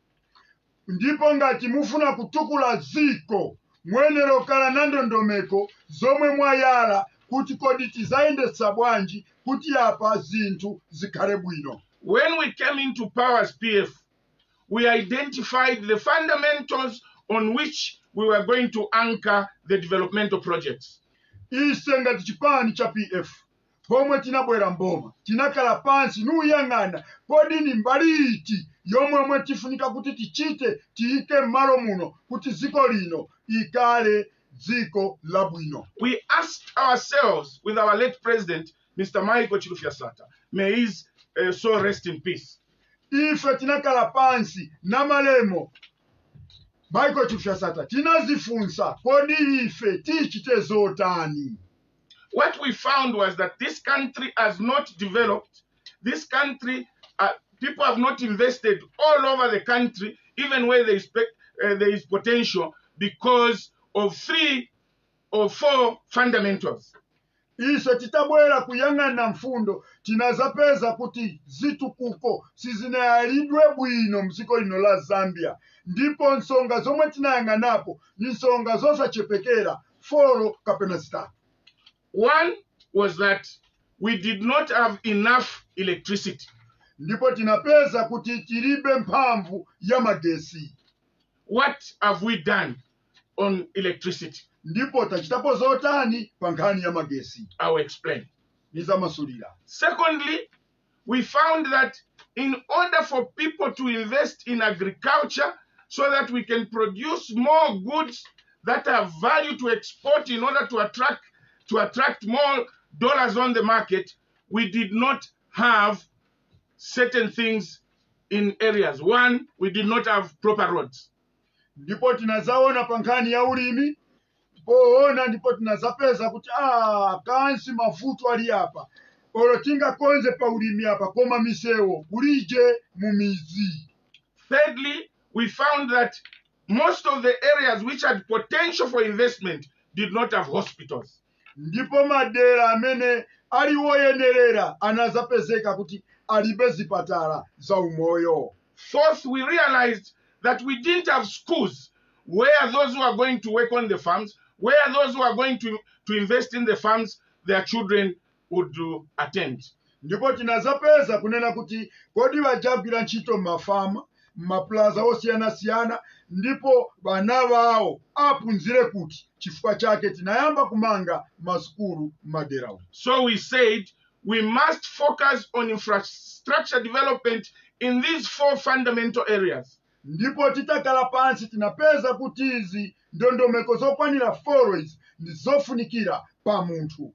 Ndipo ngati mufuna kutukula ziko, mwenero kala na ndondomeko zomwe mwayala kuti kodi tizayendetsa bwanji kuti apa zinthu zikhale bwino. When we came into power as PF, we identified the fundamentals on which we were going to anchor the developmental projects. Ise ngati chipani cha PF, pomwe tinabwera mboma, tinakala pansi nuyang'ana kodi ni mbali iti yomwe tifunika kuti tichite tiike m'malo muno kuti ziko lino ikale ziko labwino. We asked ourselves with our late president, Mr. Michael Chilufya-Sata, may his soul rest in peace. Ife tinakala pansi na malemo Michael Chishimba tinazifunsa kodi ife tichite zotani. What we found was that this country has not developed. This country, people have not invested all over the country, even where they expect there is potential, because of 3 or 4 fundamentals. Iso titabwera kuyang'ana mfundo tinazapeza kuti zitukuko sizinayalidwe bwino mziko lino la Zambia. Ndipo nsonga zomwe tinayang'anapo ni nsonga zosachepekera 4 kapena 3. One was that we did not have enough electricity. Ndipo tinapeza kuti tilibe mphamvu ya magesi. What have we done on electricity? Ndipo tachitapo zotani pa nkhani ya magesi. I will explain. Nizamasulira. Secondly, we found that in order for people to invest in agriculture so that we can produce more goods that have value to export in order to attract more dollars on the market, we did not have certain things in areas. One, we did not have proper roads. Ndipo tinazaona pa nkhani ya ulimi. Poona ndipo tinazapeza kuti kansi mafutu ali apa. Olo tinga konze pa ulimi apa koma misewo kulije mumizi. Thirdly, we found that most of the areas which had potential for investment did not have hospitals. Ndipo madera amene aliwoyenerera anazapezeka kuti alibe zipatala za umoyo. Fourth, we realized that we didn't have schools where those who are going to work on the farms, where those who are going to invest in the farms, their children would attend. Ndipo tinazapeza kunena kuti kodi wajagwira ntchito mafama, maplaza osiyana-siyana, ndipo bana bawo apunzire kuti chifukwa chake tinayamba kumanga masukulu madera. So we said we must focus on infrastructure development in these 4 fundamental areas. Ndipo titakala pansi tinapeza kuti izi ndondomeko zokwanira 4 izi ndizofunikira pa munthu.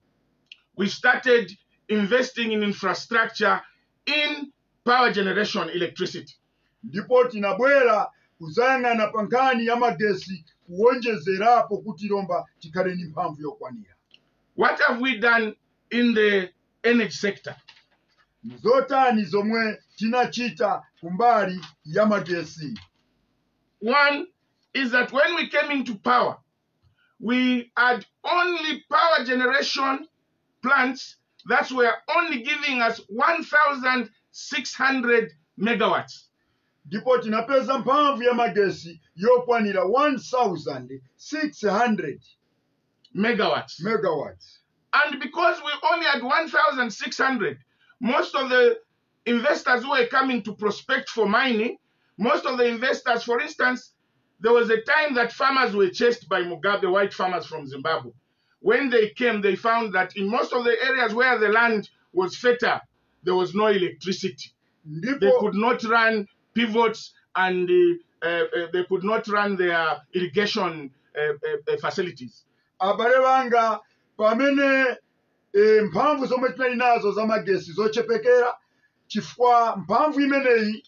We started investing in infrastructure in power generation electricity. Ndipo tinabwera kuzayang'ana pa nkhani ya magesi kuwonjezerapo kuti lomba tikhale ni mphamvu yokwanira. What have we done in the energy sector? Zotani zomwe tinachita kumbali ya magesi. One is that when we came into power, we had only power generation plants that were only giving us 1,600 megawatts. Ndipo tinapeza mphamvu ya magesi yokwanira 1,600 megawatts. And because we only had 1,600, most of the investors who were coming to prospect for mining, most of the investors, for instance, there was a time that farmers were chased by Mugabe, white farmers from Zimbabwe. When they came, they found that in most of the areas where the land was fertile, there was no electricity. They could not run pivots and they could not run their irrigation facilities. Abale banga pamene mphamvu zomwe tinali nazo za magesi zochepekera chifukwa mphamvu imeneyi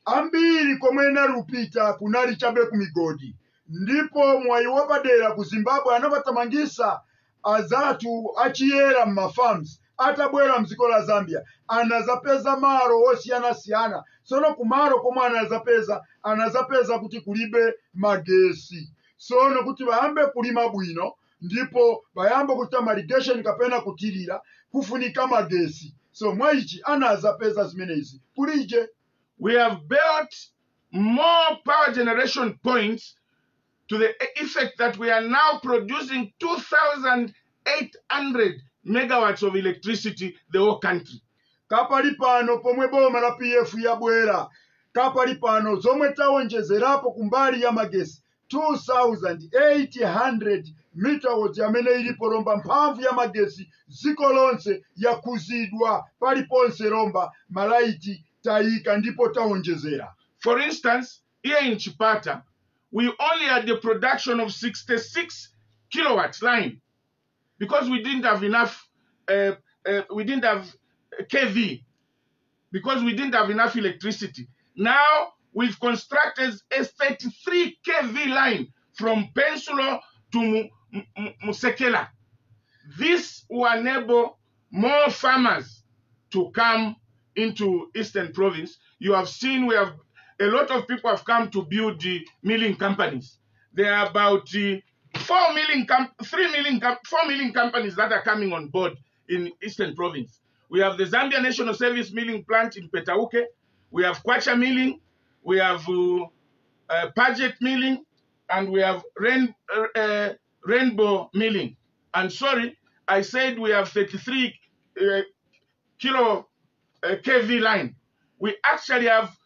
ambiri komwe inalupita kunali chabe ku migodi. Ndipo mwayi wapadera ku Zimbabwe anapatamangisa azatu achiyera m'mafarms atabwera mdziko la Zambia anazapeza maro osiyana-siyana. Sono kumaro komwe anazapeza kuti kulibe magesi. Sono kuti bayambe kulima bwino ndipo bayambe kuchita irrigation kapena kutirira kufunika magesi. So mwaichi anazapeza zimenezi kulije. We have built more power generation points to the effect that we are now producing 2,800 megawatts of electricity the whole country. Kapali pano pomwe boma la PF yabwera, kapali pano zomwe tawonjezerapo kumbali ya magesi 2,800 megawatts amene ilipo lomba mphamvu ya magesi dziko lonse yakuzidwa paliponse lomba malaiti tayika ndipo tawonjezera. For instance, here in Chipata, we only had the production of 66 kilowatts line because we didn't have enough, we didn't have KV, because we didn't have enough electricity. Now we've constructed a 33 KV line from Pensulo to Musekela. This will enable more farmers to come into Eastern Province. You have seen a lot of people have come to build the milling companies. There are about 4 milling companies that are coming on board in Eastern Province. We have the Zambia National Service milling plant in Petauke. We have Kwacha milling. We have Paget milling. And we have Rainbow milling. And sorry, I said we have 33 kilo KV line. We actually have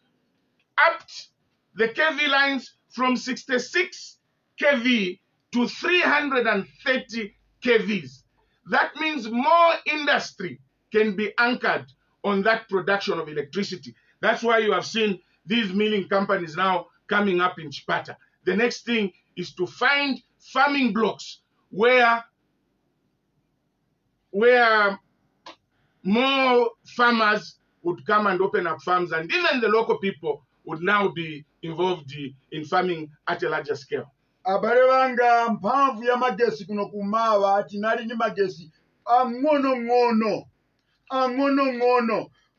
upped the KV lines from 66 kV to 330 kVs. That means more industry can be anchored on that production of electricity. That's why you have seen these milling companies now coming up in Chipata. The next thing is to find farming blocks where more farmers would come and open up farms, and even the local people would now be involved in farming at a larger scale. Abale banga mphamvu ya magesi kuno kumawa tinali ni magesi ang'ono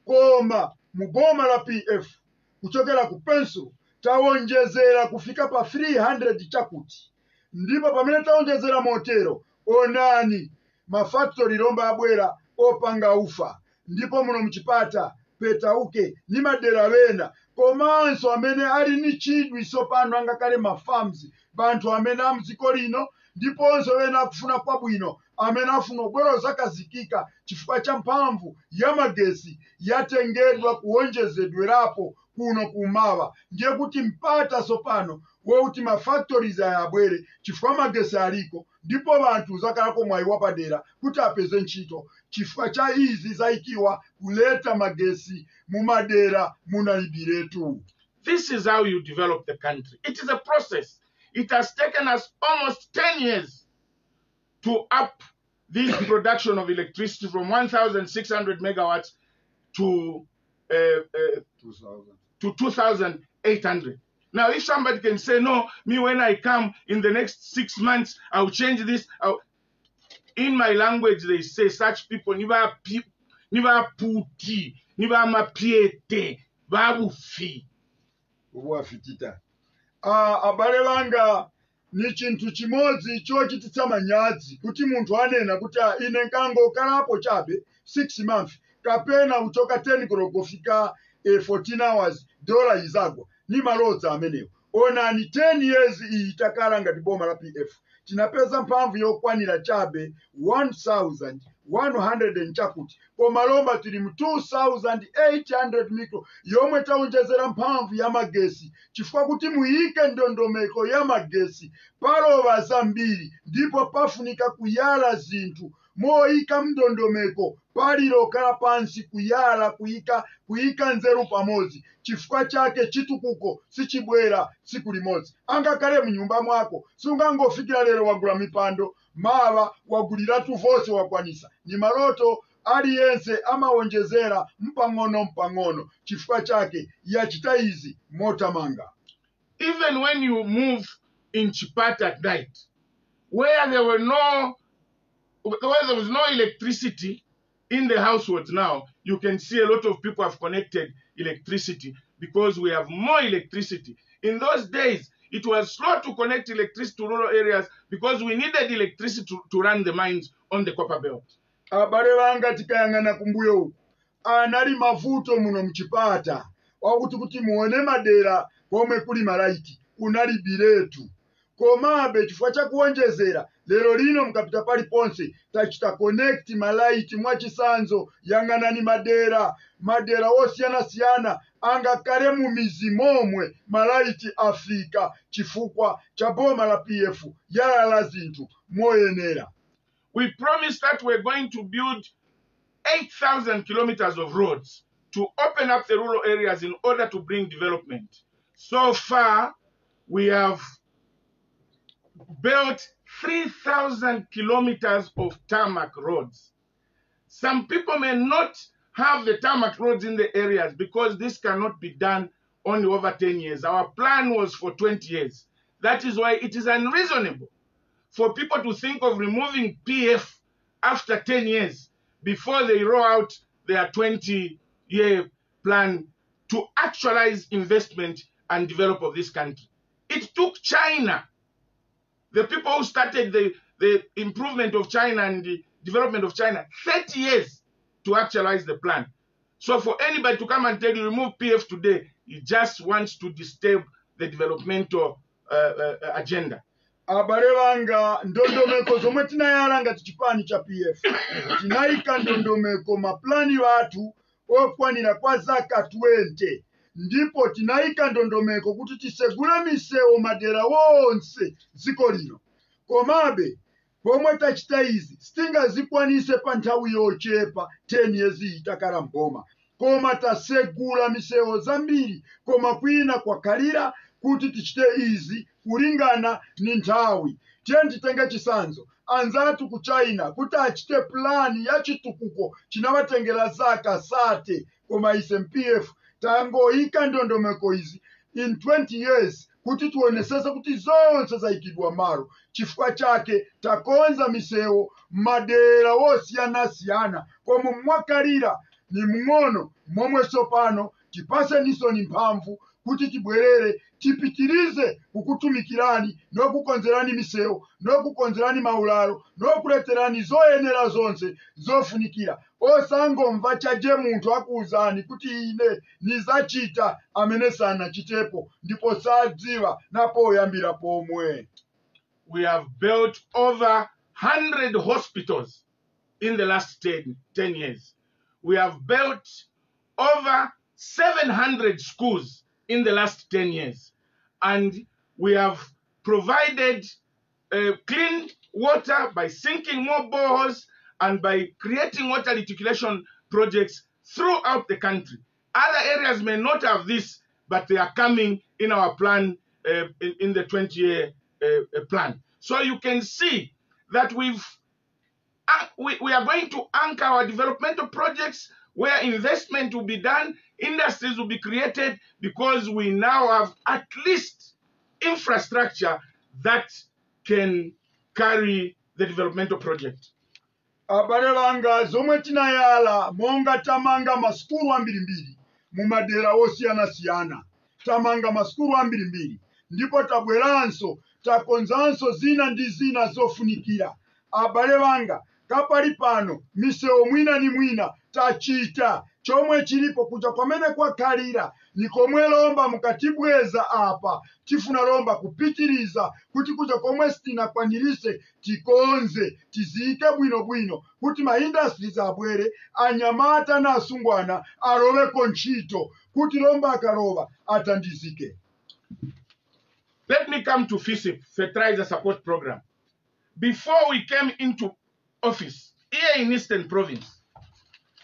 koma muboma la PF kuchokera ku Pensulo tawonjezera kufika pa 300 chakuti. Ndipo pamene tawonjezera motero onani mafactory lomba abwera opanga ufa. Ndipo muno mchipata Petauke ni madera wena komanso amene ali ni chidwi sopano angakale mafarms bantu amene amdziko lino ndiponso wena akufuna kwabwino amene afuna bwero zakazikika chifukwa cha mphamvu ya magesi yatengedwa kuwonjezedwerapo kuno kumawa. Ndiye kuti mpata sopano weuti mafactories ayabwere chifukwa magesi aliko ndipo bantu zakalako mwayiwa padera kuti apeze ntchito chifukwa cha izi zaikiwa kuleta magesi mumadera munalibiretu. This is how you develop the country. It is a process. It has taken us almost 10 years to up this production of electricity from 1,600 megawatts to 2,800. Now, if somebody can say, no, me when I come in the next 6 months, I'll change this. In my language, they say such people, niba puti, niba mapiete, babu fi. Uwafitita. Abale banga ni chintu chimodzi chochititsa manyazi kuti munthu anena kuti ine nkango kalapo chabe 6 months kapena uchoka 10 kufika 14 hours dola izagwa ni malodza amenewo. Onani 10 years iyi takala ngati boma la PF tinapeza mphamvu yokwanira chabe 1,100 chakuti koma lomba tili mu 2,800 mikro yomwe tawonjezera mphamvu ya magesi chifukwa kuti muyike ndondomeko ya magesi paloba zambiri ndipo pafunika kuyala zinthu moyika mndondomeko paliro kala pansi kuyala kuyika nzeru pamodzi chifukwa chake chitukuko sichibwera siku limodzi. Angakale mnyumba mwako sungangofikira lero wagula mipando mawa waguliratu vose wakwanisa ni maloto aliyense amawonjezera mpang'ono chifukwa chake yachita izi motamanga. Even when you move in Chipata at night where there was no electricity, in the households now, you can see a lot of people have connected electricity because we have more electricity. In those days, it was slow to connect electricity to rural areas because we needed electricity to run the mines on the copper belt. Abale banga tikayangana kumbuyo uku anali mavuto muno mchipata wakuti kuti muone madera komwe kuli malaiti kunali biletu komabe chifukwa chakuonjezera lero lino mkapita pali ponse tachita connect malaiti mwachisanzo yang'anani madera osiyana angakale mu mizi momwe malaiti afika chifukwa cha boma la PF yalala zinthu moyenera. We promised that we're going to build 8,000 kilometers of roads to open up the rural areas in order to bring development. So far, we have built 3,000 kilometers of tarmac roads. Some people may not have the tarmac roads in the areas because this cannot be done only over 10 years. Our plan was for 20 years. That is why it is unreasonable for people to think of removing PF after 10 years before they roll out their 20-year plan to actualize investment and develop of this country. It took China, the people who started the improvement of China and the development of China, 30 years to actualize the plan. So for anybody to come and tell you remove PF today, he just wants to disturb the developmental agenda. Abale banga ndondomeko zomwe tinayalanga tichipani cha PF tinayika ndondomeko maplani watu okwanira kwa zaka 20 ndipo tinayika ndondomeko kuti tisegule misewu madera wonse ziko lino komabe pomwe tachita izi sitingazikwanise pa nthawi yochepa 10 years itakala mboma koma tasegula misewu zambiri koma kwina kwakalira kuti tichite izi kulingana ni nthawi. Titenge chisanzo anzatu ku China kuti achite plani ya chitukuko chinabatengera zaka sate koma ise PF tangoyika ndondomeko izi in 20 years kuti tuonesese kuti zonse zaikidwa malo chifukwa chake takonza misewu madera wosiyana koma mwakalira ni mng'ono momwe sopano tipase nisoni mphamvu kuti tibwerere tipitirize kukutumikirani nokukonzerani misewu nokukonzerani maularo nokuleterani zoyenera zonse zofunikira osangomva chaje munthu akuuzani kuti ine nizachita amene sana chitepo ndipo sadziwa napo yambira pomwe. We have built over 100 hospitals in the last 10 years. We have built over 700 schools in the last 10 years. And we have provided clean water by sinking more boreholes and by creating water reticulation projects throughout the country. Other areas may not have this, but they are coming in our plan, in the 20-year plan. So you can see that we are going to anchor our developmental projects where investment will be done, industries will be created, because we now have at least infrastructure that can carry the developmental project. Abale banga zomwe tinayala monga tamanga maskulu ambirimbiri mu madera osiyana tamanga maskulu ambirimbiri ndipo tabweranso takonzanso zina ndi zina zofunikira. Abale banga kapali pano misewu mwina ni mwina tachita chomwe chilipo kuja kwamene kwakalira ni komwe lomba mukatibweza apa tifuna lomba kupitiriza kuti kuja komwe sitinakwanilise tikonze tizike bwinobwino kuti ma industries abwere anyamata na asungwana aloweko ntchito kuti lomba akaroba atandizike. Let me come to FISIP, Fertilizer Support Program. Before we came into office here in Eastern Province,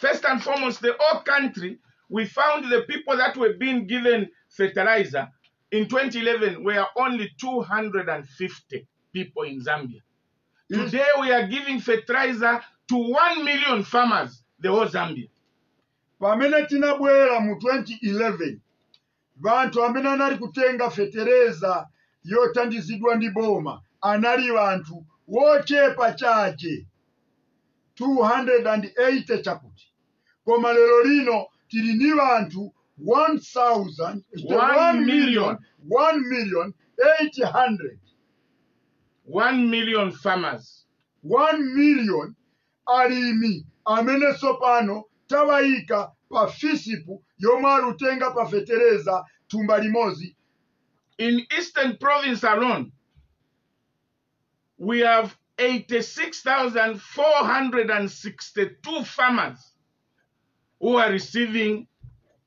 first and foremost, the whole country, we found the people that were being given fertilizer in 2011 were only 250 people in Zambia. Today we are giving fertilizer to 1 million farmers, the whole Zambia. Pamene tinabwera mu 2011, vantu amene anali kutenga fertilizer yothandizidwa ndi boma anali vantu wochepa chache 280 chakuti. Koma lero lino tili ndi anthu 1,800,000 1 million farmers. 1 million alimi amene sopano tawayika pa fisipu yomwe alutenga pa fetereza thumba limozi. In Eastern Province alone, we have 86,462 farmers who are receiving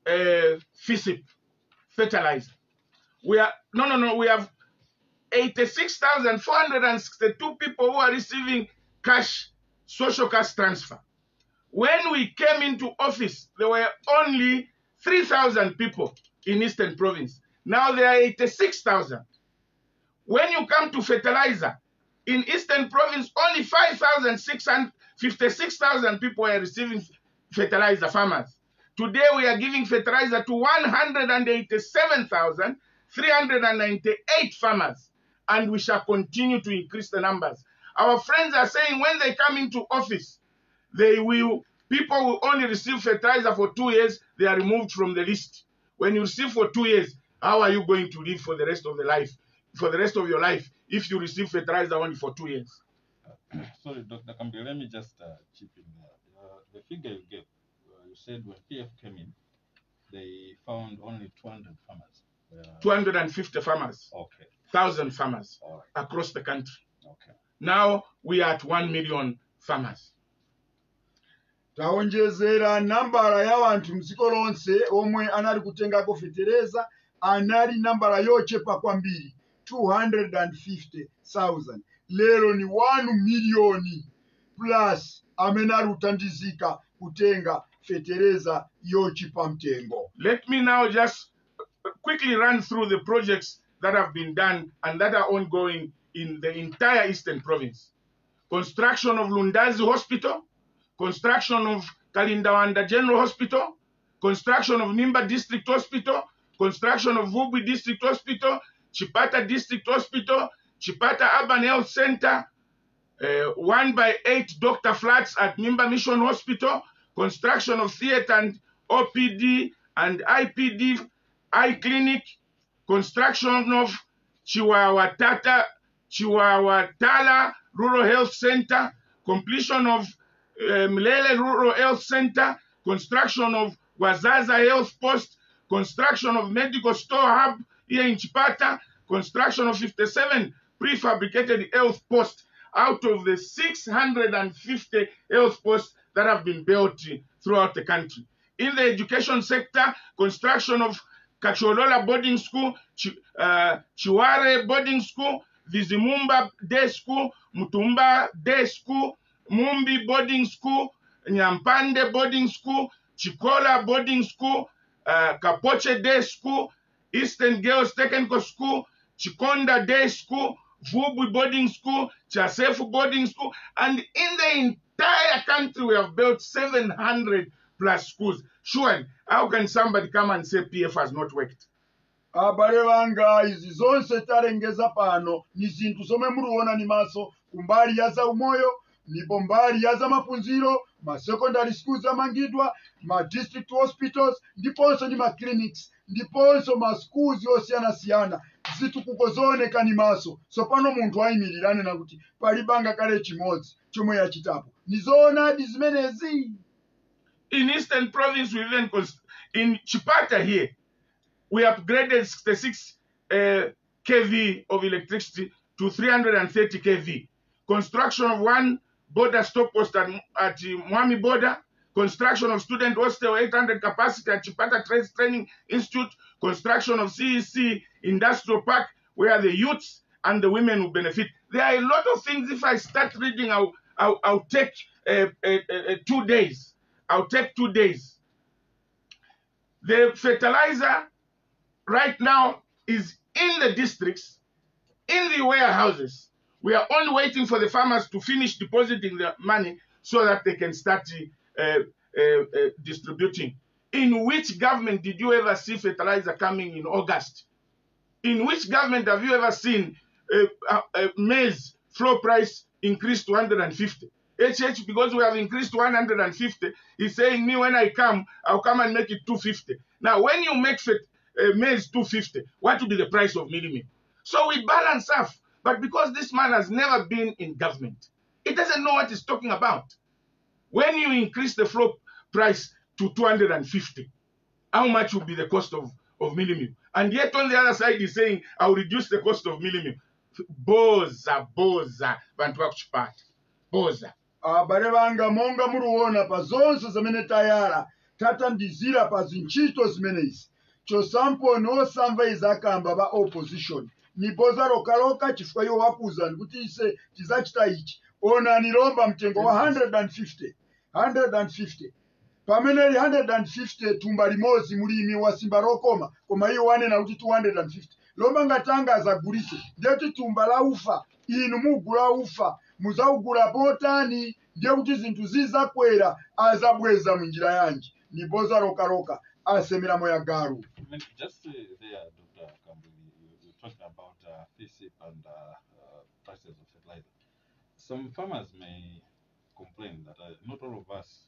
FISIP fertilizer. We have 86,462 people who are receiving cash, social cash transfer. When we came into office, there were only 3,000 people in Eastern Province. Now there are 86,000. When you come to fertilizer, in Eastern Province, only 56,000 people are receiving fertilizer, farmers. Today we are giving fertilizer to 187,398 farmers, and we shall continue to increase the numbers. Our friends are saying when they come into office, people will only receive fertilizer for 2 years, they are removed from the list. When you receive for 2 years, how are you going to live for the rest of your life if you receive fertilizer only for 2 years? Sorry, Dr. Kambwili, let me just chip in there. The figure you gave, you said when PF came in, they found only 200 farmers. 250 farmers. Okay. 1,000 farmers across the country. Okay. Now we are at 1 million farmers. Taonjezera nambala ya wanthu mdziko lonse omwe anali kutengako fetereza anali nambala yochepa kwambiri 250,000. Lero ni 1 million plus amene ali kutandizika kutenga fetereza yochipa mtengo. Let me now just quickly run through the projects that have been done and that are ongoing in the entire Eastern Province. Construction of Lundazi Hospital, construction of Kalindawanda General Hospital, construction of Nimba District Hospital, construction of Vubwi District Hospital, Chipata District Hospital, Chipata Urban Health Center, 1/8 Dr. Flats at Nimba Mission Hospital, construction of theater and OPD and IPD eye clinic, construction of Chihuahuatala Rural Health Center, completion of Mlele Rural Health Center, construction of Wazaza Health Post, construction of Medical Store Hub here in Chipata, construction of 57 prefabricated health posts out of the 650 health posts that have been built throughout the country. In the education sector, construction of Kacholola Boarding School, Chiware Boarding School, Vizimumba Day School, Mutumba Day School, Mumbi Boarding School, Nyampande Boarding School, Chikola Boarding School, Kapoche Day School, Eastern Girls Technical School, Chikonda Day School, Vubwi Boarding School, Chasefu Boarding School, and in the entire country we have built 700 plus schools. Surely, how can somebody come and say PF has not worked? Abale banga izi zonse talengeza pano ni zinthu zomwe muliona ni maso kumbali ya za umoyo, ndipo mbali ya za maphunziro, ma secondary schools amangidwa, ma district hospitals, ndiponso ndi ma clinics, ndiponso ma schools yosiyana-siyana. Zitukuko zooneka ni maso. Sopano munthu ayimirirane na kuti palibanga kale chimodzi chomwe yachitapo. Nizoonadi zimenezi. In Eastern Province, we even in Chipata here, we upgraded 66 kV of electricity to 330 kV. Construction of 1 border stop post at Mwami border, construction of student hostel 800 capacity at Chipata Trades Training Institute, construction of CEC Industrial Park where the youths and the women will benefit. There are a lot of things. If I start reading, I'll take 2 days. I'll take 2 days. The fertilizer right now is in the districts, in the warehouses. We are only waiting for the farmers to finish depositing the money so that they can start distributing. In which government did you ever see fertilizer coming in August? In which government have you ever seen maize floor price increase to 150? HH, because we have increased 150, he's saying me when I come, I'll come and make it 250. Now, when you make maize 250, what will be the price of milling? So we balance off. But because this man has never been in government, he doesn't know what he's talking about. When you increase the floor price to 250, how much will be the cost of milling? And yet on the other side, he's saying, I'll reduce the cost of milling. Boza, bantu bakuchipata. Boza. Abale banga monga muruona pa zonse zimene tayala tatandizira pa zinchito zimenezi chosampo nosamva izakamba ba opposition ni boza lokaloka chifukwa yo wakuza kuti ise tizachita ichi ona nilomba mtengo wa 150 pamene 150 tumba limozi mulimi wa simba lokoma koma iyo wane na kuti 250 lomba ngatangaza gulise ndeti tumba la ufa inu mugula ufa muzaugula botani ndiye kuti zinthu zizakwera azabweza munjira yanji ni boza lokaloka asemera moya garu. I mean, just there, Dr. Kambwili, you talked about FISIP and prices of fertilizer. Some farmers may complain that not all of us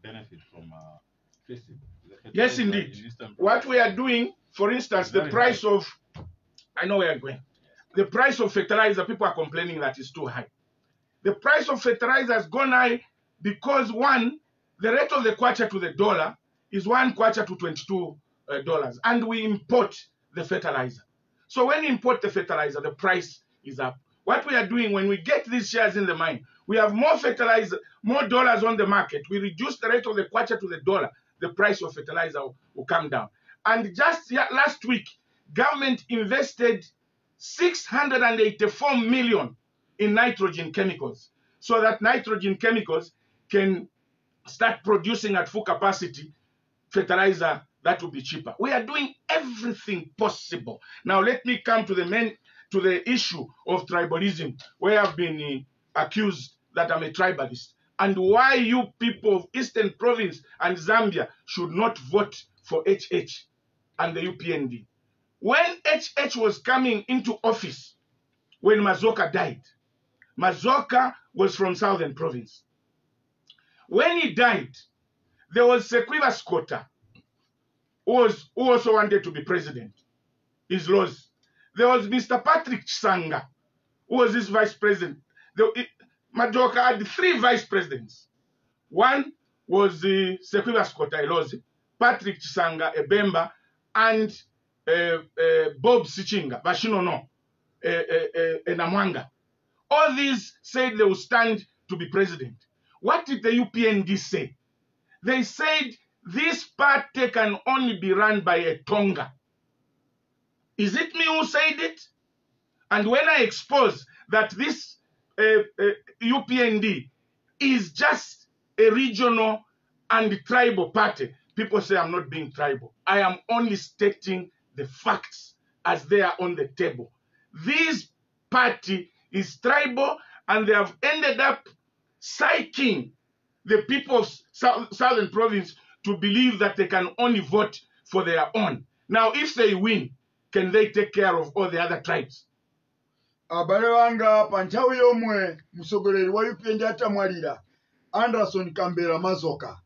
benefit from FISIP. Yes, indeed. What we are doing, for instance, the price of, I know where I'm going. The price of fertilizer, people are complaining that is too high. The price of fertilizer has gone high because, one, the rate of the kwacha to the dollar is 1 kwacha to $22, and we import the fertilizer. So when we import the fertilizer, the price is up. What we are doing when we get these shares in the mine, we have more fertilizer, more dollars on the market. We reduce the rate of the kwacha to the dollar. The price of fertilizer will come down. And just last week, government invested 684 million in nitrogen chemicals, so that nitrogen chemicals can start producing at full capacity fertilizer that will be cheaper. We are doing everything possible. Now let me come to the issue of tribalism, where I've been accused that I'm a tribalist, and why you people of Eastern Province and Zambia should not vote for HH and the UPND. When HH was coming into office, when Mazoka died, Mazoka was from Southern Province. When he died, there was Sekwiba Skota, who also wanted to be president. His laws. There was Mr. Patrick Chisanga, who was his vice president. Majoka had 3 vice presidents. One was Sekwiba Skota Elozi, Patrick Chisanga Ebemba, and Bob Sichinga, Bashinono, Namwanga. All these said they would stand to be president. What did the UPND say? They said this party can only be run by a Tonga. Is it me who said it? And when I expose that this UPND is just a regional and tribal party, people say I'm not being tribal. I am only stating the facts as they are on the table. This party is tribal, and they have ended up psyching the people of Southern Province to believe that they can only vote for their own. Now, if they win, can they take care of all the other tribes? Abale wanga panthawi yomwe msogoleri wa UPND atamwalira Anderson Kambera Mazoka,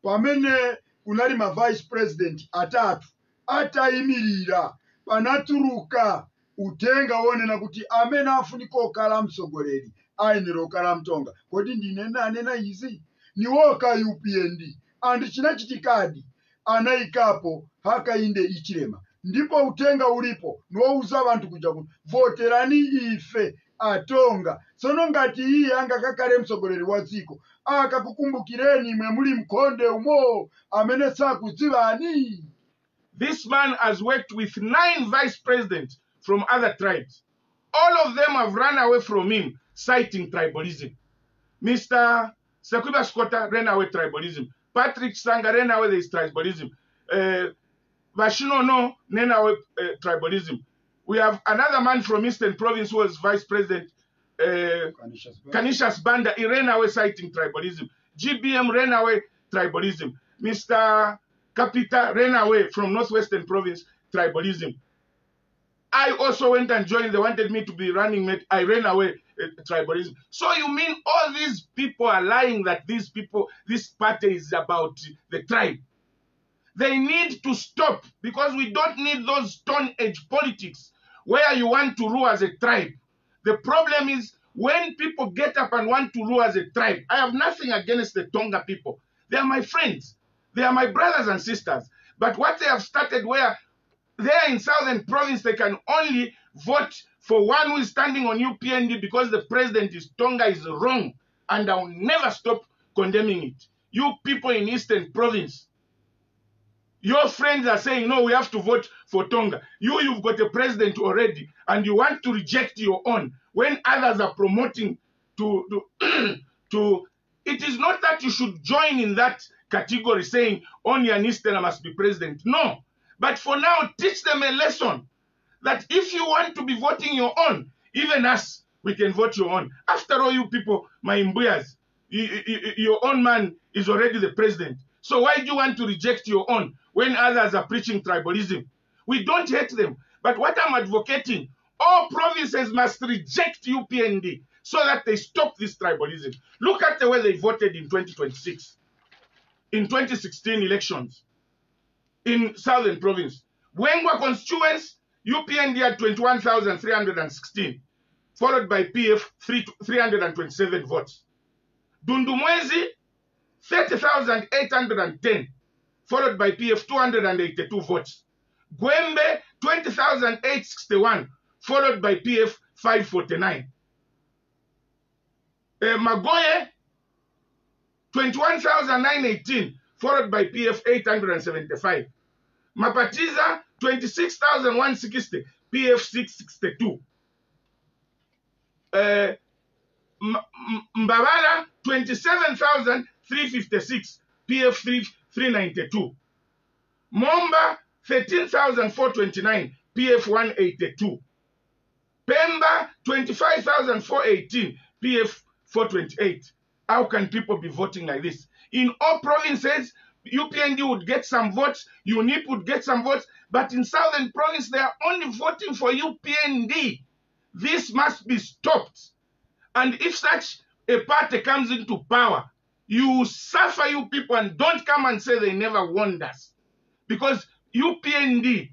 pamene kunali ma vice president atatu atayimirira panatuluka utenga wonena kuti amene afunika okhala msogoleri ayenera okhala mtonga. Kodi ndine nanena izi niwoka UPND andi chinachitikadi anayikapo Hakainde Ichilema, ndipo utenga ulipo niwouza abantu kuja kuti voterani ife atonga. Sono ngati iye angakakale msogoleri wa dziko akakukumbukireni imwe muli mkonde umo amene sakudzivani. This man has worked with 9 vice presidents from other tribes. All of them have run away from him, citing tribalism. Mr. Sekwiba Skota ran away tribalism. Patrick Sanga ran away this tribalism. Vashinono ran away tribalism. We have another man from Eastern Province who was vice president, Canisius Banda. He ran away citing tribalism. GBM ran away tribalism. Mr. Kapita ran away from Northwestern Province, tribalism. I also went and joined. They wanted me to be running mate. I ran away tribalism. So you mean all these people are lying that this party is about the tribe? They need to stop, because we don't need those Stone Age politics where you want to rule as a tribe. The problem is when people get up and want to rule as a tribe. I have nothing against the Tonga people. They are my friends. They are my brothers and sisters. But what they have started, where there in Southern Province, they can only vote for one who is standing on UPND because the president is Tonga, is wrong. And I will never stop condemning it. You people in Eastern Province, your friends are saying, no, we have to vote for Tonga. You've got a president already, and you want to reject your own when others are promoting to it is not that you should join in that category saying only an Easterner must be president. No. But for now, teach them a lesson that if you want to be voting your own, even us, we can vote your own. After all, you people, my Mbuyas, your own man is already the president. So why do you want to reject your own when others are preaching tribalism? We don't hate them. But what I'm advocating, all provinces must reject UPND so that they stop this tribalism. Look at the way they voted in 2026, in 2016 elections in Southern Province. Wengwa constituents, UPND had 21,316, followed by PF 327 votes. Dundumwezi, 30,810, followed by PF 282 votes. Gwembe, 20,861, followed by PF 549. Magoye, 21,918, followed by PF 875. Mapatiza, 26,160, PF 662. Mbabala, 27,356, PF 392. Momba, 13,429, PF 182. Pemba, 25,418, PF 428. How can people be voting like this? In all provinces, UPND would get some votes, UNIP would get some votes, but in Southern Province, they are only voting for UPND. This must be stopped. And if such a party comes into power, you suffer, you people, and don't come and say they never warned us. Because UPND,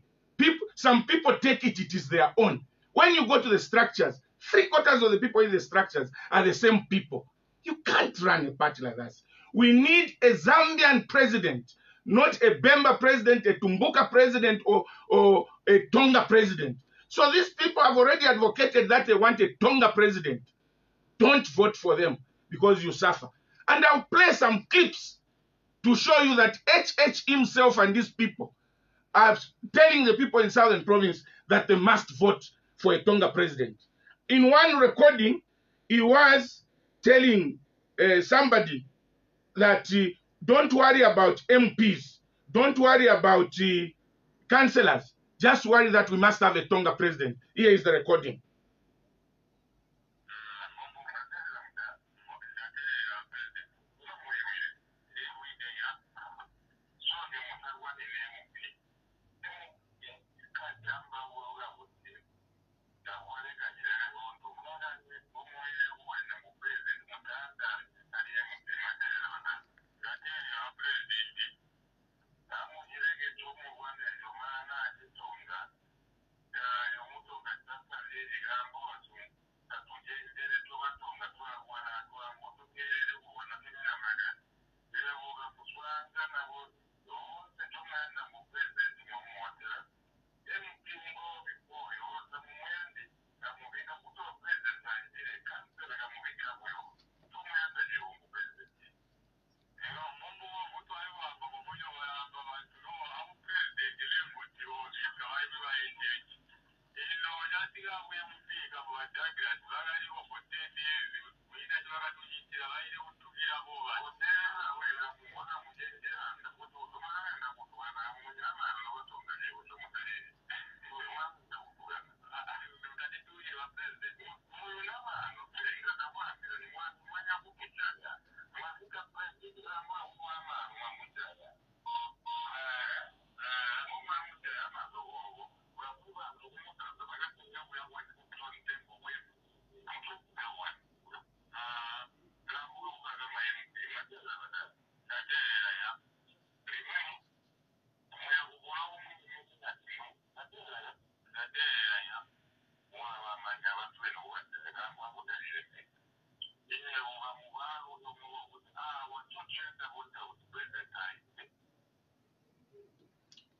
some people take it, it is their own. When you go to the structures, 3/4 of the people in the structures are the same people. You can't run a party like that. We need a Zambian president, not a Bemba president, a Tumbuka president, or a Tonga president. So these people have already advocated that they want a Tonga president. Don't vote for them because you suffer. And I'll play some clips to show you that HH himself and these people are telling the people in Southern Province that they must vote for a Tonga president. In one recording, he was telling somebody that don't worry about MPs, don't worry about councillors, just worry that we must have a Tonga president. Here is the recording.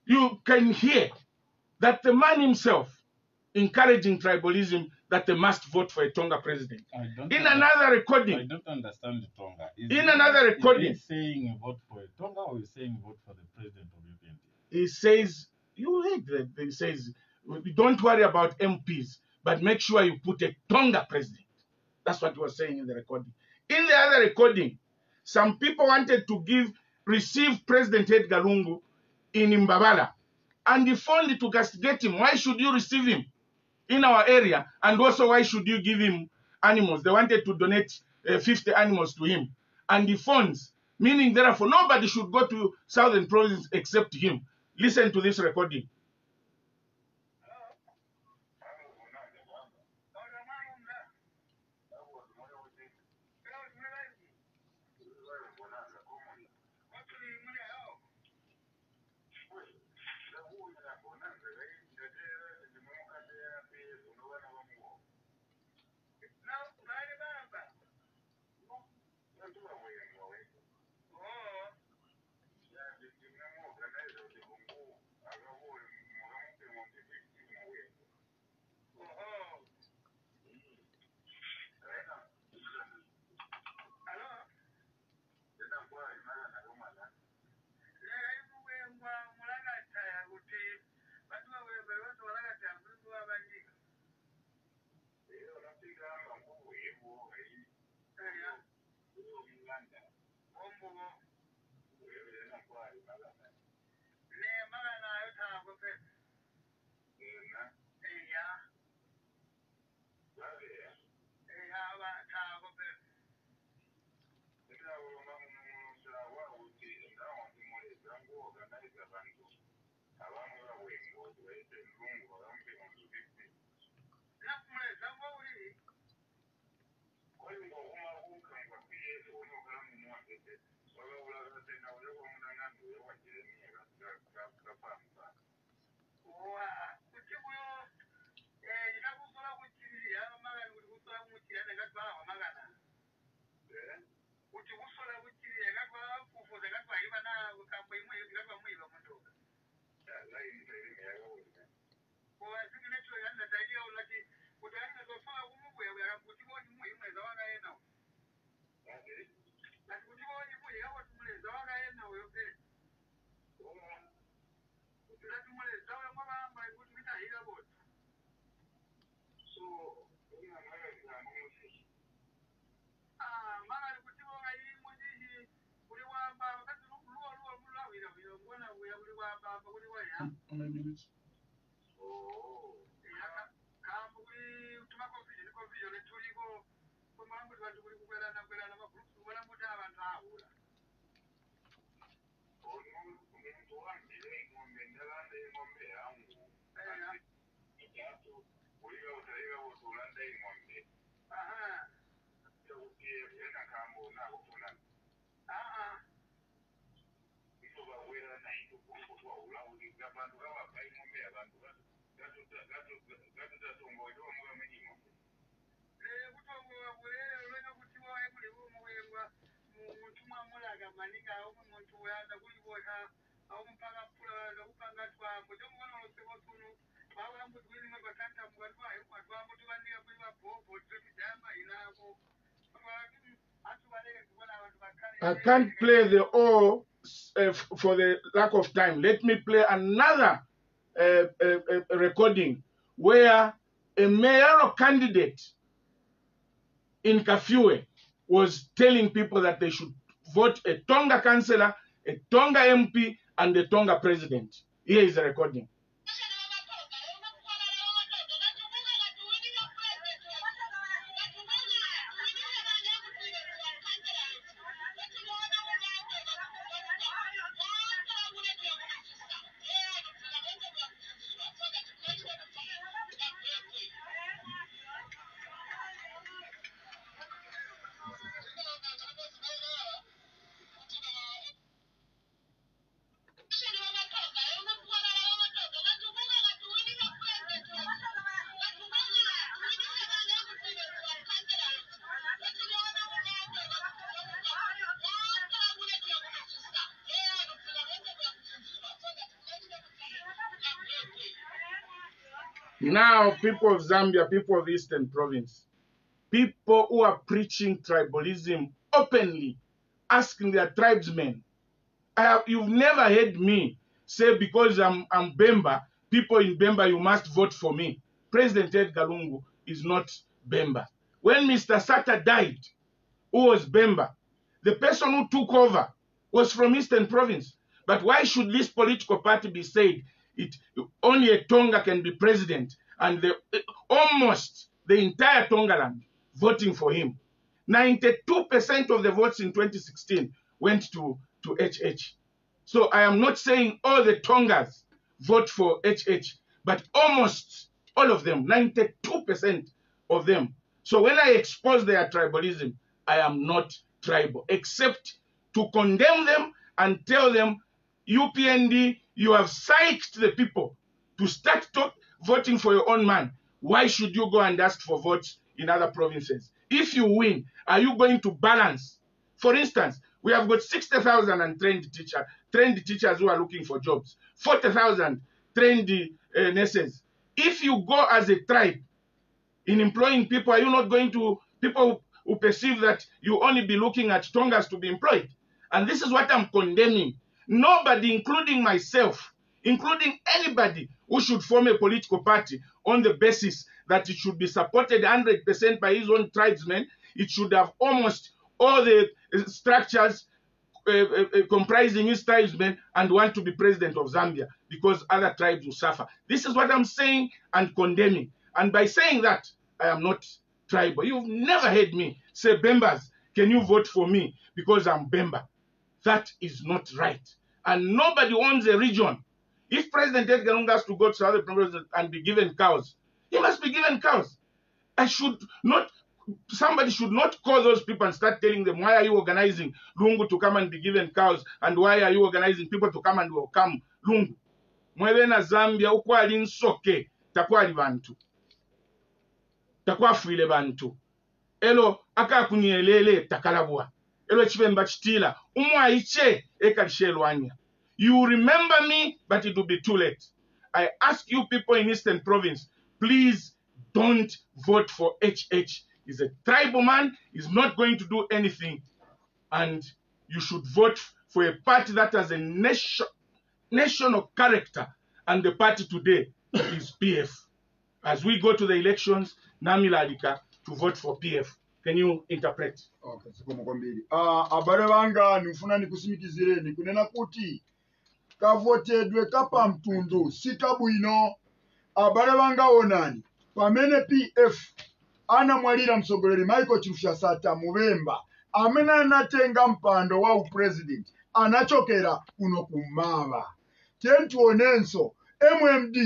you can hear that the man himself encouraging tribalism, that they must vote for a Tonga president. In another recording, I don't understand Tonga. Another recording, is he saying vote for a Tonga or is saying vote for the president of UPND? He says, you read that, he says, don't worry about MPs, but make sure you put a Tonga president. That's what he was saying in the recording. In the other recording, some people wanted to receive President Edgar Lungu in Mbabala, and he phoned to castigate him. Why should you receive him in our area? And also, why should you give him animals? They wanted to donate 50 animals to him. And the funds, meaning therefore nobody should go to Southern Province except him. Listen to this recording. I can't play the all for the lack of time. Let me play another recording where a mayoral candidate in Kafue was telling people that they should vote a Tonga councillor, a Tonga MP, and a Tonga president. Here is the recording. Now, people of Zambia, people of Eastern Province, people who are preaching tribalism openly, asking their tribesmen. You've never heard me say because I'm Bemba, people in Bemba, you must vote for me. President Edgar Lungu is not Bemba. When Mr. Sata died, who was Bemba, the person who took over was from Eastern Province. But why should this political party be said only a Tonga can be president and almost the entire Tongaland voting for him? 92% of the votes in 2016 went to HH. So I am not saying all the Tongas vote for HH, but almost all of them, 92% of them. So when I expose their tribalism, I am not tribal, except to condemn them and tell them, UPND, you have psyched the people to start voting for your own man. Why should you go and ask for votes in other provinces? If you win, are you going to balance? For instance, we have got 60,000 untrained teachers who are looking for jobs, 40,000 trained nurses. If you go as a tribe in employing people, are you not going to, people who perceive that you only be looking at Tongas to be employed? And this is what I'm condemning. Nobody, including myself, including anybody who should form a political party on the basis that it should be supported 100% by his own tribesmen, it should have almost all the structures comprising his tribesmen and want to be president of Zambia because other tribes will suffer. This is what I'm saying and condemning. And by saying that, I am not tribal. You've never heard me say, Bembas, can you vote for me because I'm Bemba? That is not right. And nobody owns a region. If President Edgar Lungu has to go to other provinces and be given cows, he must be given cows. Somebody should not call those people and start telling them, why are you organizing Lungu to come and be given cows? And why are you organizing people to come and welcome Lungu? Mwebe na Zambia, ukwali nsoke, takwali bantu. Takwafuile bantu. Elo, aka kunyelele takalabwa. Elo chibemba chitila. Umwaiche ekalishelwanya. You remember me, but it will be too late. I ask you people in Eastern Province, please don't vote for HH. He's a tribal man. He's not going to do anything. And you should vote for a party that has a national character. And the party today is PF. As we go to the elections, Namilalika to vote for PF. Can you interpret? Okay, sikomo kwambiri. Abale banga nifuna nikusimikizireni kunena kuti kavotedwe kapa mtundu sikabwino. Abale banga onani pamene PF anamwalira msogoleri Michael Chirufya-Sata Mubemba amene anatenga mpando wa upresident anachokera kuno kumava. Tentuonenso MMD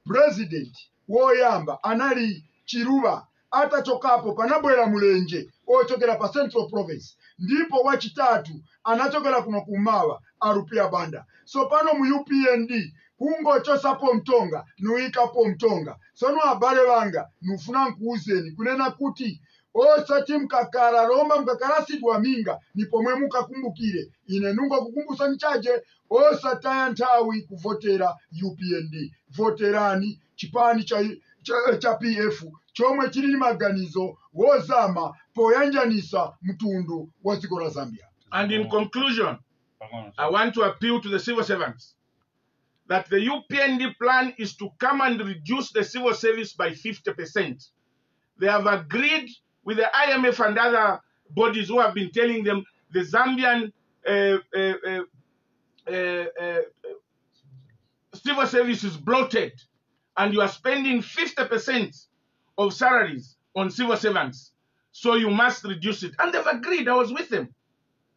president woyamba anali Chiruba atachokapo panabwera Mulenje ochokera pa Central Province, ndipo wachitatu anachokera kuno kumava Arupia Banda. So pano mu UPND kungochosapo mtonga nuikapo mtonga. Sono abale banga nufuna nkuuzeni kunena kuti osati mkakara Roma mkakara sidwa minga nipomwe mukakumbukire ine nunga kukumbusa nchaje osataya ntawi kuvotera UPND. Voterani chipani cha PF chomwe chili maganizo wozama poyanjanisa mtundu wa dziko la Zambia. And in conclusion, I want to appeal to the civil servants that the UPND plan is to come and reduce the civil service by 50%. They have agreed with the IMF and other bodies who have been telling them the Zambian civil service is bloated and you are spending 50% of salaries on civil servants. So you must reduce it. And they've agreed. I was with them.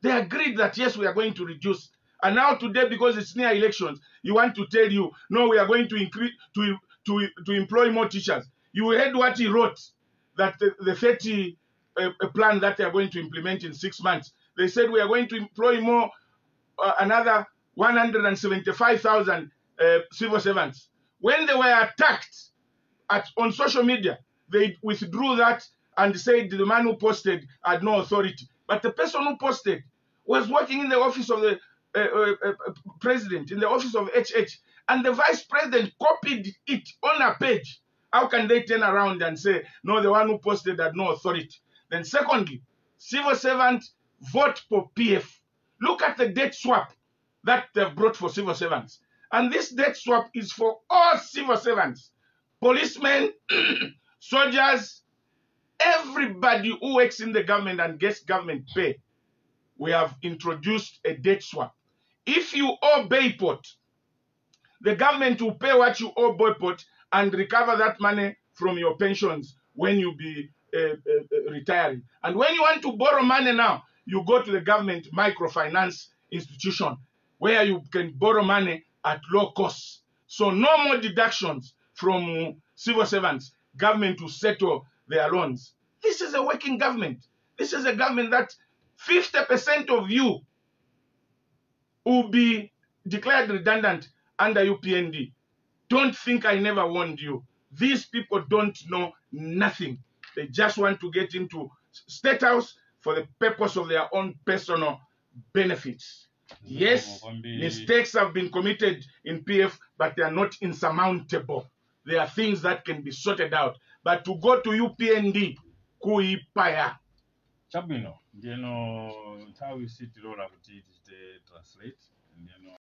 They agreed that, yes, we are going to reduce. And now today, because it's near elections, you want to tell you, no, we are going to increase, to employ more teachers. You heard what he wrote, that the 30 plan that they are going to implement in 6 months. They said we are going to employ more, another 175,000 civil servants. When they were attacked on social media, they withdrew that and said the man who posted had no authority. But the person who posted was working in the office of the president, in the office of HH, and the vice president copied it on a page How can they turn around and say, no, the one who posted had no authority? Then secondly, civil servants vote for PF. Look at the debt swap that they've brought for civil servants. And this debt swap is for all civil servants, policemen, soldiers, everybody who works in the government and gets government pay. We have introduced a debt swap. If you owe Bayport, the government will pay what you owe Bayport and recover that money from your pensions when you be retiring. And when you want to borrow money now, you go to the government microfinance institution where you can borrow money at low cost. So no more deductions from civil servants. Government will settle their loans. This is a working government. This is a government that 50% of you will be declared redundant under UPND. Don't think I never warned you. These people don't know nothing. They just want to get into State House for the purpose of their own personal benefits. Yes, mistakes have been committed in PF, but they are not insurmountable. There are things that can be sorted out. But to go to UPND, kuipaya. Chabwino, ndieno nthawi sitilola kuti tichite translate, ndieno